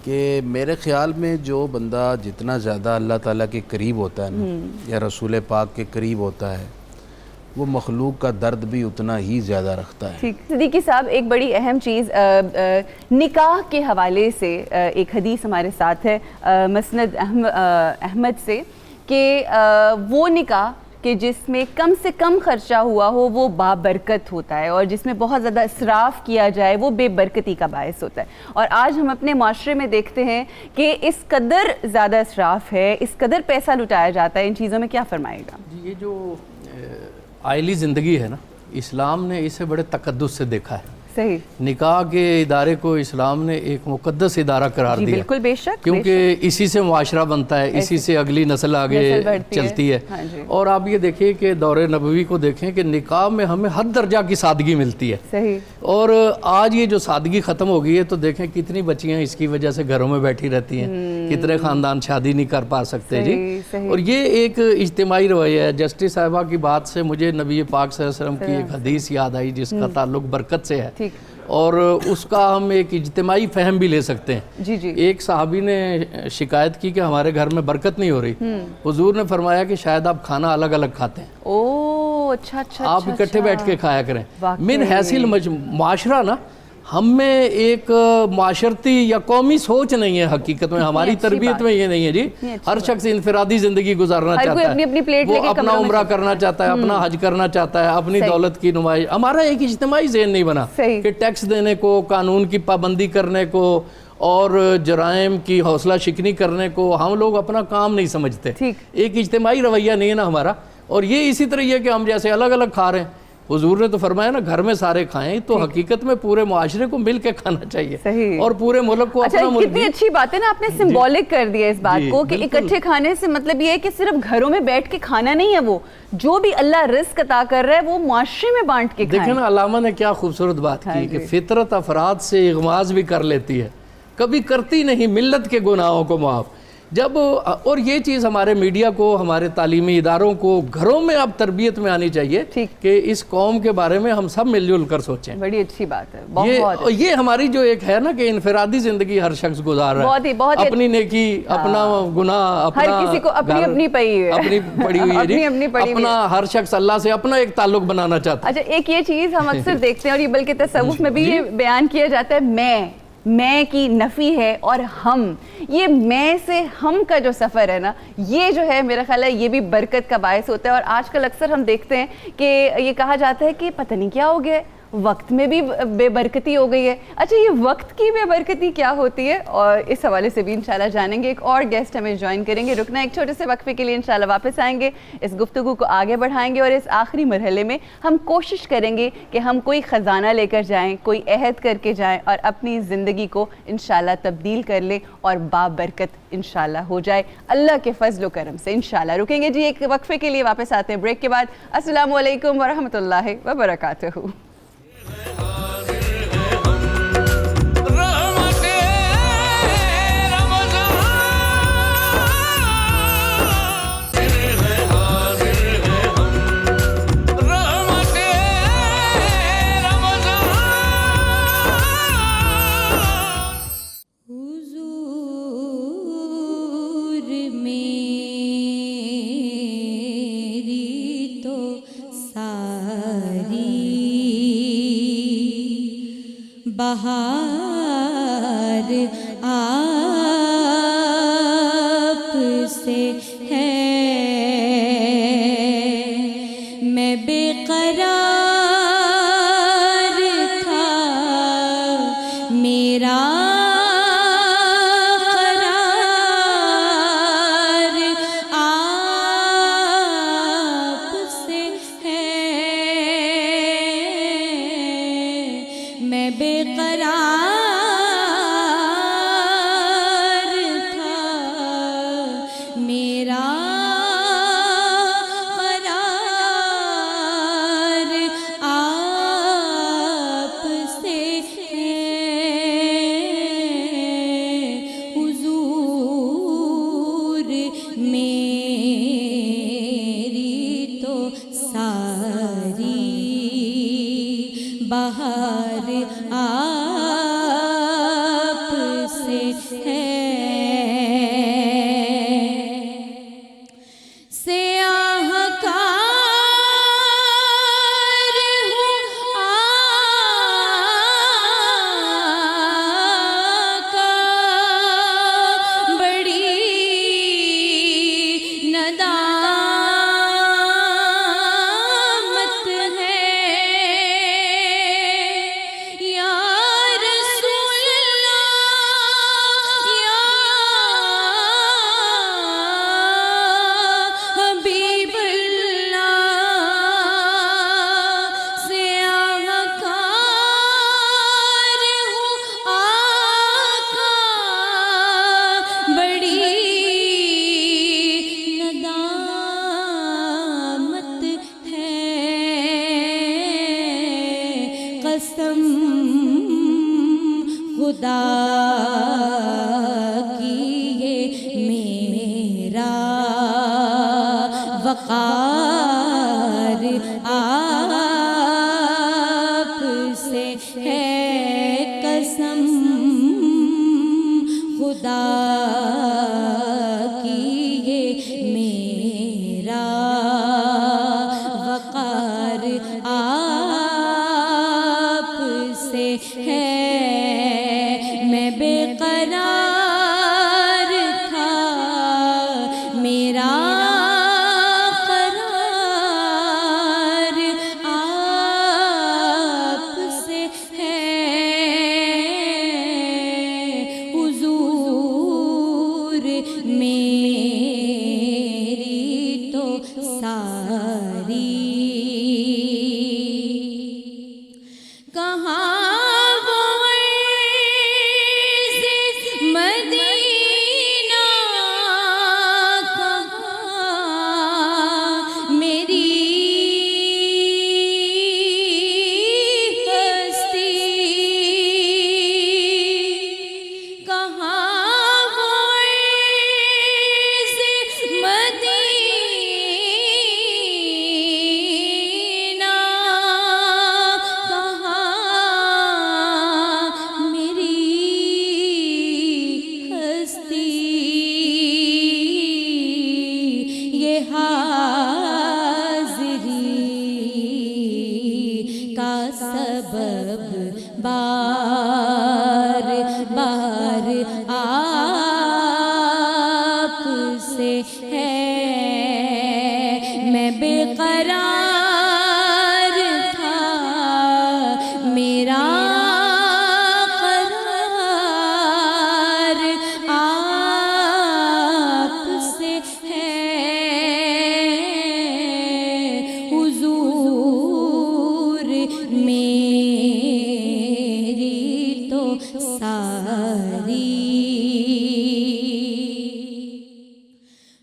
کہ میرے خیال میں جو بندہ جتنا زیادہ اللہ تعالیٰ کے قریب ہوتا ہے نا, یا رسول پاک کے قریب ہوتا ہے, وہ مخلوق کا درد بھی اتنا ہی زیادہ رکھتا ہے. ٹھیک. صدیقی صاحب ایک بڑی اہم چیز نکاح کے حوالے سے ایک حدیث ہمارے ساتھ ہے مسند احمد سے, کہ وہ نکاح کہ جس میں کم سے کم خرچہ ہوا ہو وہ بابرکت ہوتا ہے, اور جس میں بہت زیادہ اسراف کیا جائے وہ بے برکتی کا باعث ہوتا ہے. اور آج ہم اپنے معاشرے میں دیکھتے ہیں کہ اس قدر زیادہ اسراف ہے, اس قدر پیسہ لٹایا جاتا ہے. ان چیزوں میں کیا فرمائے گا؟ یہ جو عائلی زندگی ہے نا, اسلام نے اسے بڑے تقدس سے دیکھا ہے. صحیح. نکاح کے ادارے کو اسلام نے ایک مقدس ادارہ قرار دیا. بالکل, بے شک, کیونکہ اسی سے معاشرہ بنتا ہے, اسی سے اگلی نسل آگے چلتی ہے. اور آپ یہ دیکھیں کہ دور نبوی کو دیکھیں کہ نکاح میں ہمیں حد درجہ کی سادگی ملتی ہے. صحیح. اور آج یہ جو سادگی ختم ہو گئی ہے تو دیکھیں کتنی بچیاں اس کی وجہ سے گھروں میں بیٹھی رہتی ہیں, کتنے خاندان شادی نہیں کر پا سکتے. جی. اور یہ ایک اجتماعی رویہ ہے. جسٹس صاحبہ کی بات سے مجھے نبی پاک صلی اللہ علیہ وسلم کی ایک حدیث یاد آئی جس کا تعلق برکت سے ہے, اور اس کا ہم ایک اجتماعی فہم بھی لے سکتے ہیں. جی. ایک صحابی نے شکایت کی کہ ہمارے گھر میں برکت نہیں ہو رہی. حضور نے فرمایا کہ شاید آپ کھانا الگ الگ کھاتے ہیں, اچھا, آپ اکٹھے بیٹھ کے کھایا کریں. من حیثیت معاشرہ نا, ہم میں ایک معاشرتی یا قومی سوچ نہیں ہے حقیقت میں, ہماری تربیت میں یہ نہیں ہے. جی, ہر شخص انفرادی زندگی گزارنا چاہتا ہے, وہ اپنا عمرہ کرنا چاہتا ہے, اپنا حج کرنا چاہتا ہے, اپنی دولت کی نمائش. ہمارا ایک اجتماعی ذہن نہیں بنا کہ ٹیکس دینے کو, قانون کی پابندی کرنے کو اور جرائم کی حوصلہ شکنی کرنے کو ہم لوگ اپنا کام نہیں سمجھتے. ایک اجتماعی رویہ نہیں ہے نا ہمارا. اور یہ اسی طرح یہ کہ ہم جیسے الگ الگ کھا رہے ہیں, حضور نے تو فرمایا نا گھر میں سارے کھائیں, تو حقیقت میں پورے معاشرے کو مل کے کھانا چاہیے اور پورے ملک کو اپنا ملک. کتنی اچھی بات ہے نا, آپ نے سمبولک کر دیا اس بات کو کہ اکٹھے کھانے سے مطلب یہ ہے کہ صرف گھروں میں بیٹھ کے کھانا نہیں ہے, وہ جو بھی اللہ رزق عطا کر رہا ہے وہ معاشرے میں بانٹ کے کھائیں. دیکھیں نا علامہ نے کیا خوبصورت بات کی کہ فطرت افراد سے اغماض بھی کر لیتی ہے, کبھی کرتی نہیں ملت کے گناہوں کو معاف. جب اور یہ چیز ہمارے میڈیا کو, ہمارے تعلیمی اداروں کو, گھروں میں اب تربیت میں آنی چاہیے کہ اس قوم کے بارے میں ہم سب مل جل کر سوچیں. بڑی اچھی بات ہے. یہ ہماری جو ایک ہے نا کہ انفرادی زندگی ہر شخص گزار رہا ہے, اپنی نیکی, اپنا گناہ, ہر کسی کو اپنی اپنی پڑی ہے, اپنی پڑی ہوئی ہے, اپنا ہر شخص اللہ سے اپنا ایک تعلق بنانا چاہتا ہے. اچھا, ایک یہ چیز ہم اکثر دیکھتے ہیں, اور یہ بلکہ تصوف میں بھی یہ بیان کیا جاتا ہے, میں کی نفی ہے اور ہم. یہ میں سے ہم کا جو سفر ہے نا, یہ جو ہے میرا خیال ہے یہ بھی برکت کا باعث ہوتا ہے. اور آج کل اکثر ہم دیکھتے ہیں کہ یہ کہا جاتا ہے کہ پتہ نہیں کیا ہو گیا, وقت میں بھی بے برکتی ہو گئی ہے. اچھا, یہ وقت کی بے برکتی کیا ہوتی ہے, اور اس حوالے سے بھی انشاءاللہ جانیں گے. ایک اور گیسٹ ہمیں جوائن کریں گے, رکنا ایک چھوٹے سے وقفے کے لیے, انشاءاللہ واپس آئیں گے, اس گفتگو کو آگے بڑھائیں گے, اور اس آخری مرحلے میں ہم کوشش کریں گے کہ ہم کوئی خزانہ لے کر جائیں, کوئی عہد کر کے جائیں, اور اپنی زندگی کو انشاءاللہ تبدیل کر لیں اور بابرکت انشاءاللہ ہو جائے اللہ کے فضل و کرم سے. انشاءاللہ رکیں گے جی ایک وقفے کے لیے, واپس آتے ہیں بریک کے بعد. السلام علیکم ورحمۃ اللہ وبرکاتہ. بہار آپ سے ہے میں بے قرار تھا میرا قرار آپ سے ہے میں بے قرار تھا میرا قرار آپ سے ہے حضور میری تو ساری بہار آپ سے ہے سیاہ کار ہوں آقا بڑی ندامت ہے یا رسول اللہ یا حبیب اللہ سیاہ کار ہوں آقا بڑی ندامت ہے قسم خدا کی یہ میرا وقار آپ سے ہے قسم خدا کی یہ میرا وقار آپ سے ہے میں بے قرار تھا میرا قرار آپ سے ہے حضور میری تو ساری کہاں وہ عرض مدینہ کہاں میری ہستی کہاں وہ عرض مدینہ کہاں میری ہستی یہ حاضری کا سبب بار بار آپ سے ہے میں بے قرار تھا میرا قرار آپ سے ہے حضور میری تو ساری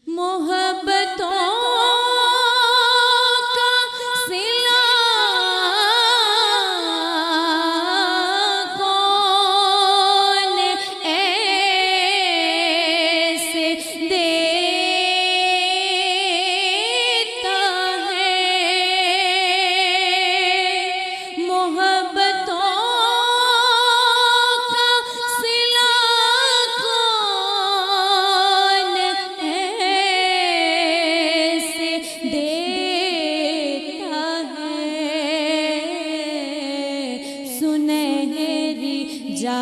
محبتوں کا صلہ کون ایسے دیتا ہے محبتوں کا صلہ کون ایسے دیتا ہے سنہری جا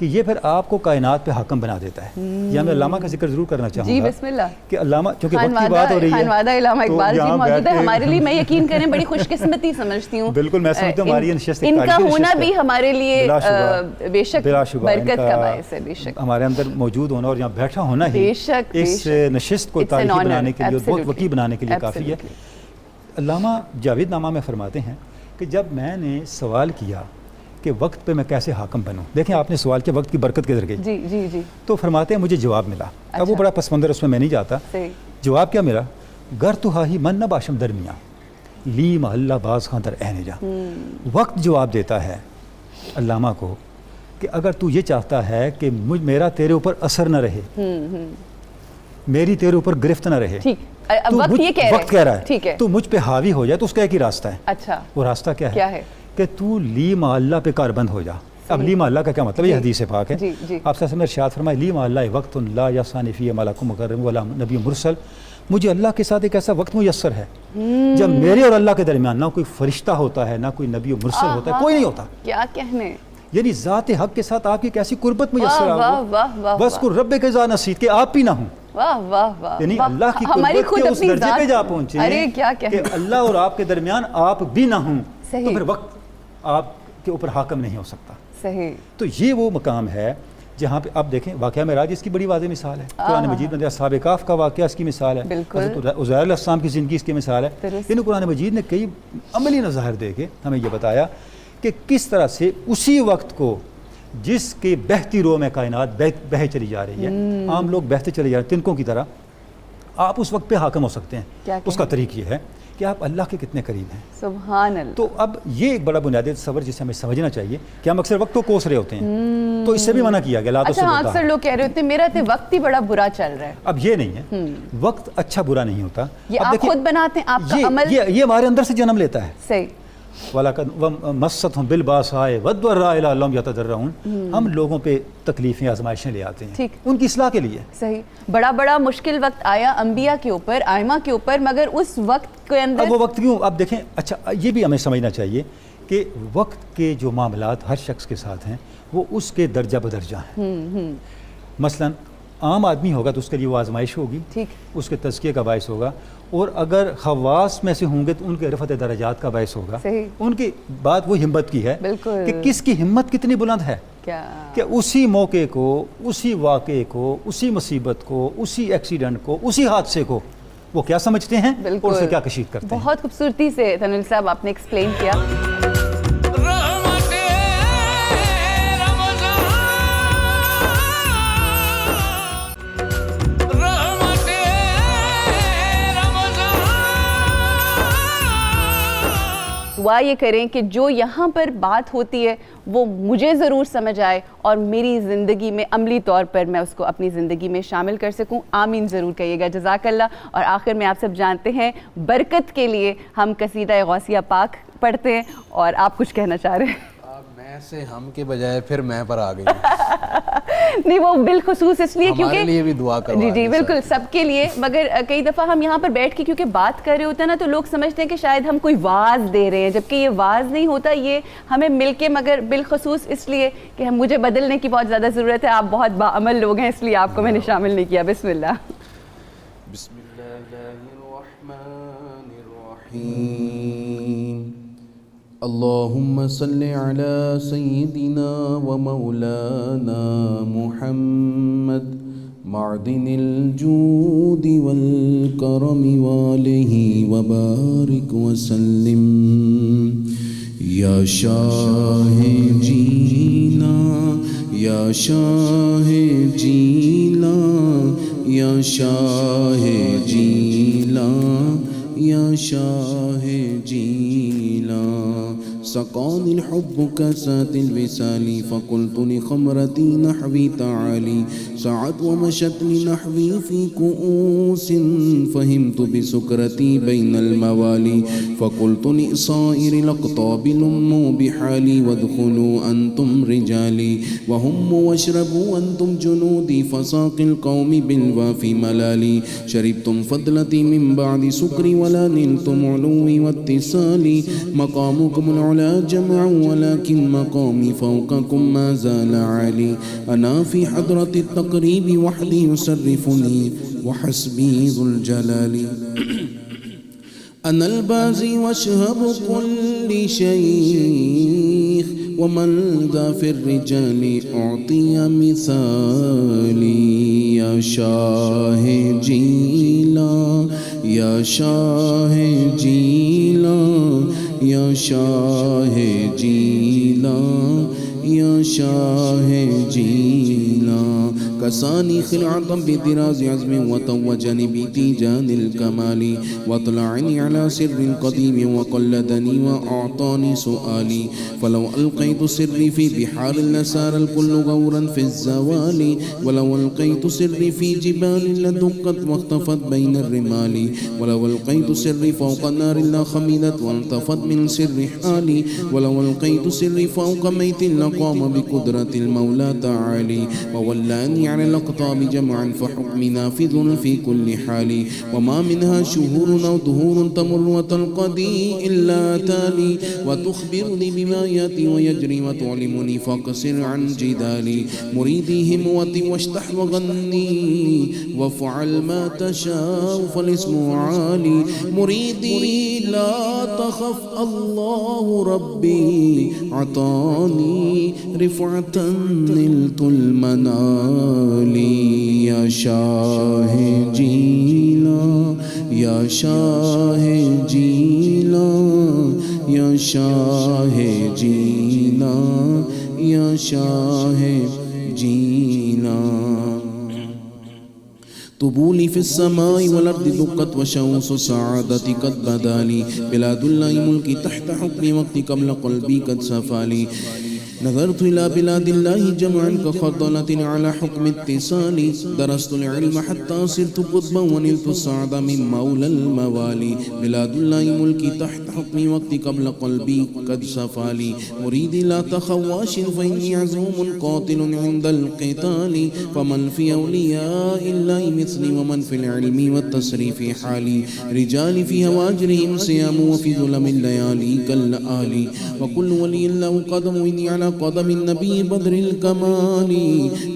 کہ یہ پھر آپ کو کائنات پہ حاکم بنا دیتا ہے. یہ میں علامہ کا ذکر ضرور کرنا چاہوں جی گا بسم اللہ. کہ علامہ چونکہ وقت کی بات ہو رہی ہے, خانوادہ علامہ اقبال جی موجود ہے ہمارے لیے, میں یقین کریں بڑی خوش قسمتی سمجھتی ہوں. بالکل میں سمجھتا ہوں ہماری نشست ان کا ہونا بھی ہمارے لیے بے شک برکت کا باعث ہے. بے شک ہمارے اندر موجود ہونا اور یہاں بیٹھا ہونا ہی اس نشست کو تاریخی بنانے کے لیے, بہت وقی بنانے کے لیے کافی ہے. علامہ جاوید نامہ میں فرماتے ہیں کہ جب میں نے سوال کیا کہ وقت پہ میں کیسے حاکم بنوں, دیکھیں آپ نے سوال کیا وقت کی برکت کے ذریعے, جی جی جی, تو فرماتے ہیں مجھے جواب ملا. اب وہ بڑا پس منظر اس میں نہیں جاتا. جواب کیا ملا؟ گر تو ہی من نہ باشم درمیاں لی محلہ باز خاں در اہن جا. وقت جواب دیتا ہے علامہ کو کہ اگر تو یہ چاہتا ہے کہ میرا تیرے اوپر اثر نہ رہے, میری تیرے اوپر گرفت نہ رہے, وقت کہہ رہا ہے تو مجھ پہ حاوی ہو جائے, تو اس کا ایک ہی راستہ ہے. اچھا وہ راستہ کیا ہے؟ کہ تو لی محلہ پہ کار بند ہو جا. اب لی محلہ کا کیا مطلب؟ یہ حدیث پاک ہے. آپ سے ارشاد فرمائے لی محلہ وقت لا یسانی فی ملک مکرم ولا نبی مرسل. مجھے اللہ کے ساتھ ایک ایسا وقت میسر ہے جب میرے اور اللہ کے درمیان نہ کوئی فرشتہ ہوتا ہے, نہ کوئی نبی و مرسل ہوتا ہے, کوئی نہیں ہوتا. کیا کہنے, یعنی ذات حق کے ساتھ آپ کی کیسی قربت میسر ہے. بس کو رب کے ذا نصیب کہ آپ بھی نہ ہوں. واہ واہ واہ, یعنی اللہ کی قربت کے اس درجے پہ جا پہنچے کہ اللہ اور آپ کے درمیان آپ بھی نہ ہوں, تو پھر وقت آپ کے اوپر حاکم نہیں ہو سکتا. صحیح. تو یہ وہ مقام ہے جہاں پہ آپ دیکھیں واقعہ معراج اس کی بڑی واضح مثال ہے. قرآن مجید میں اصحاب کہف کا واقعہ اس کی مثال ہے. حضرت عزیر علیہ السلام کی زندگی اس کی مثال ہے. یعنی قرآن مجید نے کئی عملی نظائر دے کے ہمیں یہ بتایا کہ کس طرح سے اسی وقت کو جس کے بہتی رو میں کائنات بہہ چلی جا رہی ہے, عام لوگ بہتے چلے جا رہے ہیں تنکوں کی طرح, آپ اس وقت پہ حاکم ہو سکتے ہیں. اس کا طریق یہ ہے کہ آپ اللہ کے کتنے قریب ہیں. سبحان اللہ. تو اب یہ ایک بڑا بنیادی تصور جسے ہمیں سمجھنا چاہیے کہ ہم اکثر وقت کو کوس رہے ہوتے ہیں, تو اس سے بھی منع کیا گیا. اچھا, اکثر لوگ کہہ رہے ہوتے ہیں میرا تو وقت ہی بڑا برا چل رہا ہے. اب یہ نہیں ہے, وقت اچھا برا نہیں ہوتا. یہ آپ خود بناتے ہیں, آپ کا عمل یہ ہمارے اندر سے جنم لیتا ہے. صحیح. وَمَسَّتْهُمْ بِالْبَاسَاءِ وَالضَّرَّاءِ لَعَلَّهُمْ يَتَضَرَّعُونَ. ہم لوگوں پہ تکلیفیں آزمائشیں لے آتے ہیں ان کی اصلاح کے لیے. صحیح. بڑا بڑا مشکل وقت آیا انبیاء کے اوپر, ائمہ کے اوپر, مگر اس وقت کے اندر اب وہ وقت کیوں, اب دیکھیں اچھا یہ بھی ہمیں سمجھنا چاہیے کہ وقت کے جو معاملات ہر شخص کے ساتھ ہیں وہ اس کے درجہ بدرجہ ہیں. مثلاً عام آدمی ہوگا تو اس کے لیے وہ آزمائش ہوگی, اس کے تزکیے کا باعث ہوگا, اور اگر خواص میں سے ہوں گے تو ان کے رفعت درجات کا باعث ہوگا. ان کی بات وہ ہمت کی ہے کہ کس کی ہمت کتنی بلند ہے کہ اسی موقع کو, اسی واقعے کو, اسی مصیبت کو, اسی ایکسیڈنٹ کو, اسی حادثے کو وہ کیا سمجھتے ہیں اور اسے کیا کشید کرتے ہیں. بہت خوبصورتی سے تنویر صاحب آپ نے ایکسپلین کیا. دعا یہ کریں کہ جو یہاں پر بات ہوتی ہے وہ مجھے ضرور سمجھ آئے اور میری زندگی میں عملی طور پر میں اس کو اپنی زندگی میں شامل کر سکوں. آمین ضرور کہیے گا. جزاک اللہ. اور آخر میں آپ سب جانتے ہیں برکت کے لیے ہم قصیدہ غوثیہ پاک پڑھتے ہیں, اور آپ کچھ کہنا چاہ رہے ہیں. میں سے ہم کے بجائے پھر میں پر آ گئی. نہیں, وہ بالخصوص اس لیے کیونکہ ہمارے لیے بھی دعا کروا. جی بالکل سب کے لیے, مگر کئی دفعہ ہم یہاں پر بیٹھ کے کیونکہ بات کر رہے ہوتے ہیں نا, تو لوگ سمجھتے ہیں کہ شاید ہم کوئی واز دے رہے ہیں, جبکہ یہ واز نہیں ہوتا, یہ ہمیں مل کے, مگر بالخصوص اس لیے کہ مجھے بدلنے کی بہت زیادہ ضرورت ہے. آپ بہت باعمل لوگ ہیں, اس لیے آپ کو میں نے شامل نہیں کیا. بسم اللہ. بسم اللہ الرحمن الرحیم. اللهم صل على سيدنا ومولانا محمد معدن الجود والكرم وآله وبارك وسلم. يا شاہ جینا یا شاہ جیلا یا شاہ جیلا یا شاہ جیلا. سقاني الحب كاسات الوصال فقلت لخمرتي نحوي تعالي. سعت ومشت لنحوي في كؤوس فهمت بسكرتي بين الموالي. فقلت لصائر الأقطاب لموا بحالي وادخلوا أنتم رجالي وهم واشربوا أنتم جنودي فساق القوم بالوافي ملالي. شربتم فضلتي من بعد سكري ولا نلتم علوي واتصالي. مقامكم العلا ولا جمع ولكن مقامي فوقكم ما زال عالي. أنا في حضرة التقريب وحدي يصرفني وحسبي ذو الجلال. أنا البازي واشهب كل شيخ ومن ذا في الرجال أعطي مثالي. يا شاه جيلا يا شاه جيلا يا شاه جيلا يا شاه جيلا. كساني خلعة بدراز عزم وتوجني بتيجان الكمال واطلعني على سر قديم وقلدني وأعطاني سؤالي. فلو ألقيت سري في بحار لسار الكل غورا في الزوال ولو ألقيت سري في جبال لدقت واختفت بين الرمال ولو ألقيت سري فوق نار لخمدت وانطفت من سر حالي ولو ألقيت سري فوق ميت لقام بقدرة المولى تعالي وولاني على الأقطاب جمعا فحكمي نافذ في كل حال وما منها شهور أو دهور تمر وتنقضي إلا تالي وتخبرني بما يأتي ويجري وتعلمني فاقصر عن جدالي. مريدي هموتي واشتح وغني وافعل ما تشاء فالاسم عالي. مريدي لا تخف الله ربي عطاني رفعة نلت المنال. يا شاه جيلا يا شاه جيلا يا شاه جيلا يا شاه جيلا. طبولي في السماء والأرض دقت وشوص سعادتي قد بدالي. بلاد الله ملكي تحت حكم وقتي قبل قلبي قد سفالي. نظرت إلى بلاد الله جمعا كخردلة على حكم اتصالي. درست العلم حتى صرت قطبا ونلت السعد من مولى الموالي. بلاد الله ملكي تحت حكم وقتي قبل قلبي قد سفالي. مريدي لا تخواش فإني عزوم قاتل عند القتال. فمن في أولياء الله مثلي ومن في العلم والتصريف حالي. رجالي في هواجرهم صيام وفي ظلم الليالي كالآلي. وكل ولي له قدم إني على قدم النبي بدر الكمال.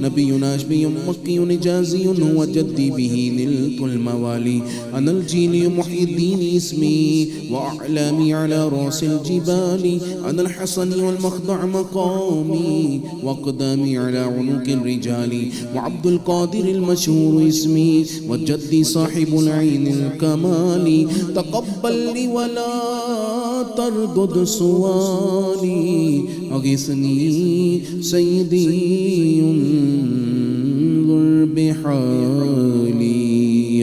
نبينا أشبي مكي نجازي هو جدي به نلت الموالي. أنا الجيل محيي الدين اسمي وأعلامي على رأس الجبال. أنا الحسن والمخضع مقامي وأقدامي على عنق الرجال. وعبد القادر المشهور اسمي وجدي صاحب العين الكمال. تقبل لي ولا تردد سؤالي أغثني سيدي انظر بحالي.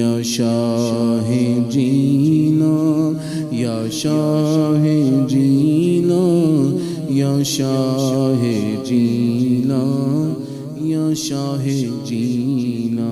يا شاه جينا يا شاه جينا يا شاه جينا يا شاه جينا.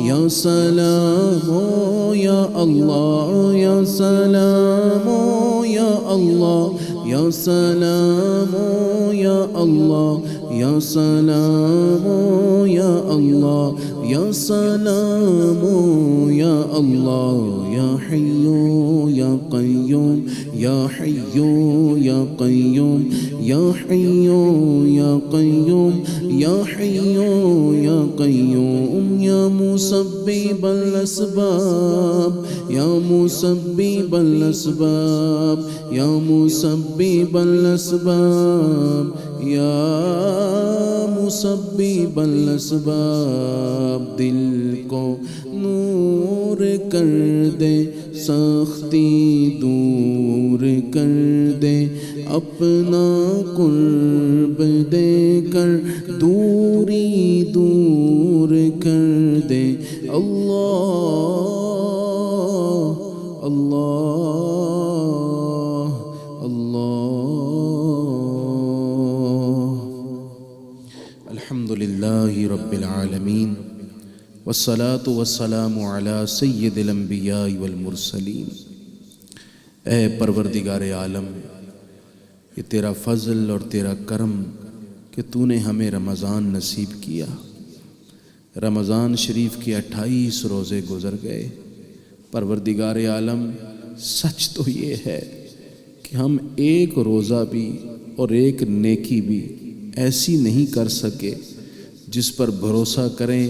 یا سلام یا اللہ یا سلام یا اللہ یا سلام یا اللہ یا سلام یا اللہ یا سلام یا اللہ یا حی یا قیوم یا حی یا قیوم یا حی یا قیوم یا حی یا قیوم یا مسبب الاسباب یا مسبب الاسباب یا مسبب الاسباب یا مسبب الاسباب دل کو نور کر دے سختی دور کر دے اپنا قرب دے کر دوری دور کر دے اللہ اللہ اللہ الحمدللہ رب العالمین والصلاة والسلام علی سید الانبیاء والمرسلین۔ اے پروردگار عالم، یہ تیرا فضل اور تیرا کرم کہ تو نے ہمیں رمضان نصیب کیا۔ رمضان شریف کے 28 روزے گزر گئے۔ پروردگار عالم، سچ تو یہ ہے کہ ہم ایک روزہ بھی اور ایک نیکی بھی ایسی نہیں کر سکے جس پر بھروسہ کریں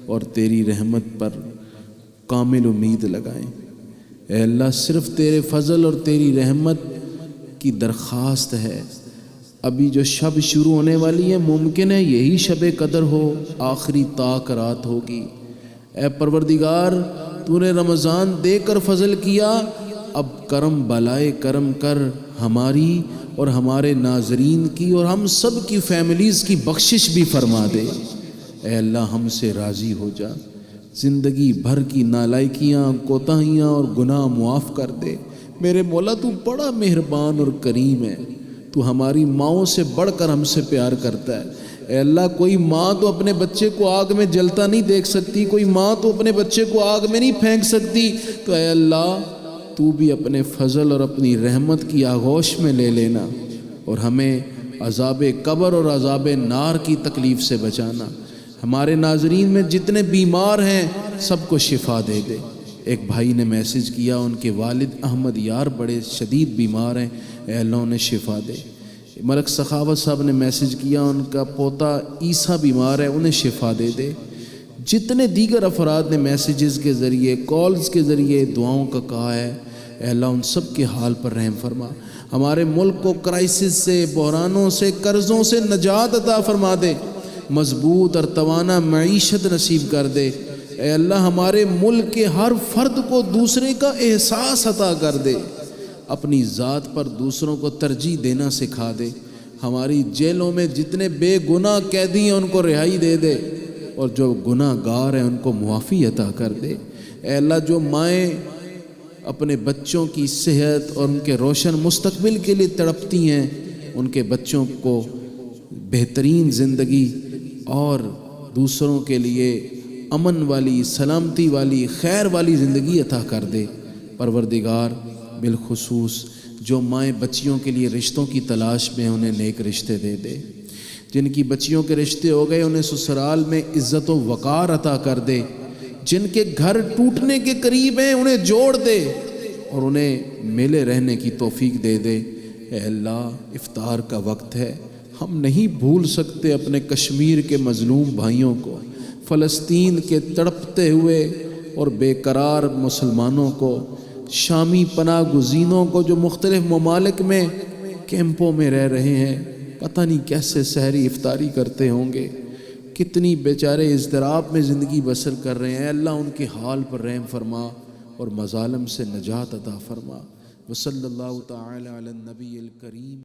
اور تیری رحمت پر کامل امید لگائیں۔ اے اللہ، صرف تیرے فضل اور تیری رحمت کی درخواست ہے۔ ابھی جو شب شروع ہونے والی ہے، ممکن ہے یہی شب قدر ہو، آخری طاق رات ہوگی۔ اے پروردگار، تو نے رمضان دے کر فضل کیا، اب کرم بالائے کرم کر ہماری اور ہمارے ناظرین کی اور ہم سب کی فیملیز کی بخشش بھی فرما دے۔ اے اللہ، ہم سے راضی ہو جا، زندگی بھر کی نالائکیاں، کوتاہیاں اور گناہ معاف کر دے۔ میرے مولا، تو بڑا مہربان اور کریم ہے، تو ہماری ماؤں سے بڑھ کر ہم سے پیار کرتا ہے۔ اے اللہ، کوئی ماں تو اپنے بچے کو آگ میں جلتا نہیں دیکھ سکتی، کوئی ماں تو اپنے بچے کو آگ میں نہیں پھینک سکتی، تو اے اللہ تو بھی اپنے فضل اور اپنی رحمت کی آغوش میں لے لینا اور ہمیں عذاب قبر اور عذاب نار کی تکلیف سے بچانا۔ ہمارے ناظرین میں جتنے بیمار ہیں سب کو شفا دے دے۔ ایک بھائی نے میسج کیا، ان کے والد احمد یار بڑے شدید بیمار ہیں، اے اللہ انہیں شفا دے۔ ملک سخاوت صاحب نے میسج کیا، ان کا پوتا عیسیٰ بیمار ہے، انہیں شفا دے دے۔ جتنے دیگر افراد نے میسیجز کے ذریعے، کالز کے ذریعے دعاؤں کا کہا ہے، اے اللہ ان سب کے حال پر رحم فرما۔ ہمارے ملک کو کرائسس سے، بحرانوں سے، قرضوں سے نجات عطا فرما دے، مضبوط اور توانا معیشت نصیب کر دے۔ اے اللہ ہمارے ملک کے ہر فرد کو دوسرے کا احساس عطا کر دے، اپنی ذات پر دوسروں کو ترجیح دینا سکھا دے۔ ہماری جیلوں میں جتنے بے گناہ قیدی ہیں ان کو رہائی دے دے، اور جو گناہ گار ہیں ان کو معافی عطا کر دے۔ اے اللہ، جو مائیں اپنے بچوں کی صحت اور ان کے روشن مستقبل کے لیے تڑپتی ہیں، ان کے بچوں کو بہترین زندگی اور دوسروں کے لیے امن والی، سلامتی والی، خیر والی زندگی عطا کر دے۔ پروردگار، بالخصوص جو مائیں بچیوں کے لیے رشتوں کی تلاش میں، انہیں نیک رشتے دے دے۔ جن کی بچیوں کے رشتے ہو گئے انہیں سسرال میں عزت و وقار عطا کر دے۔ جن کے گھر ٹوٹنے کے قریب ہیں انہیں جوڑ دے اور انہیں ملے رہنے کی توفیق دے دے۔ اے اللہ، افطار کا وقت ہے، ہم نہیں بھول سکتے اپنے کشمیر کے مظلوم بھائیوں کو، فلسطین کے تڑپتے ہوئے اور بے قرار مسلمانوں کو، شامی پناہ گزینوں کو جو مختلف ممالک میں کیمپوں میں رہ رہے ہیں، پتہ نہیں کیسے سحری افطاری کرتے ہوں گے، کتنی بیچارے اضطراب میں زندگی بسر کر رہے ہیں۔ اے اللہ ان کے حال پر رحم فرما اور مظالم سے نجات عطا فرما۔ وصلی اللہ تعالی علی النبی الکریم۔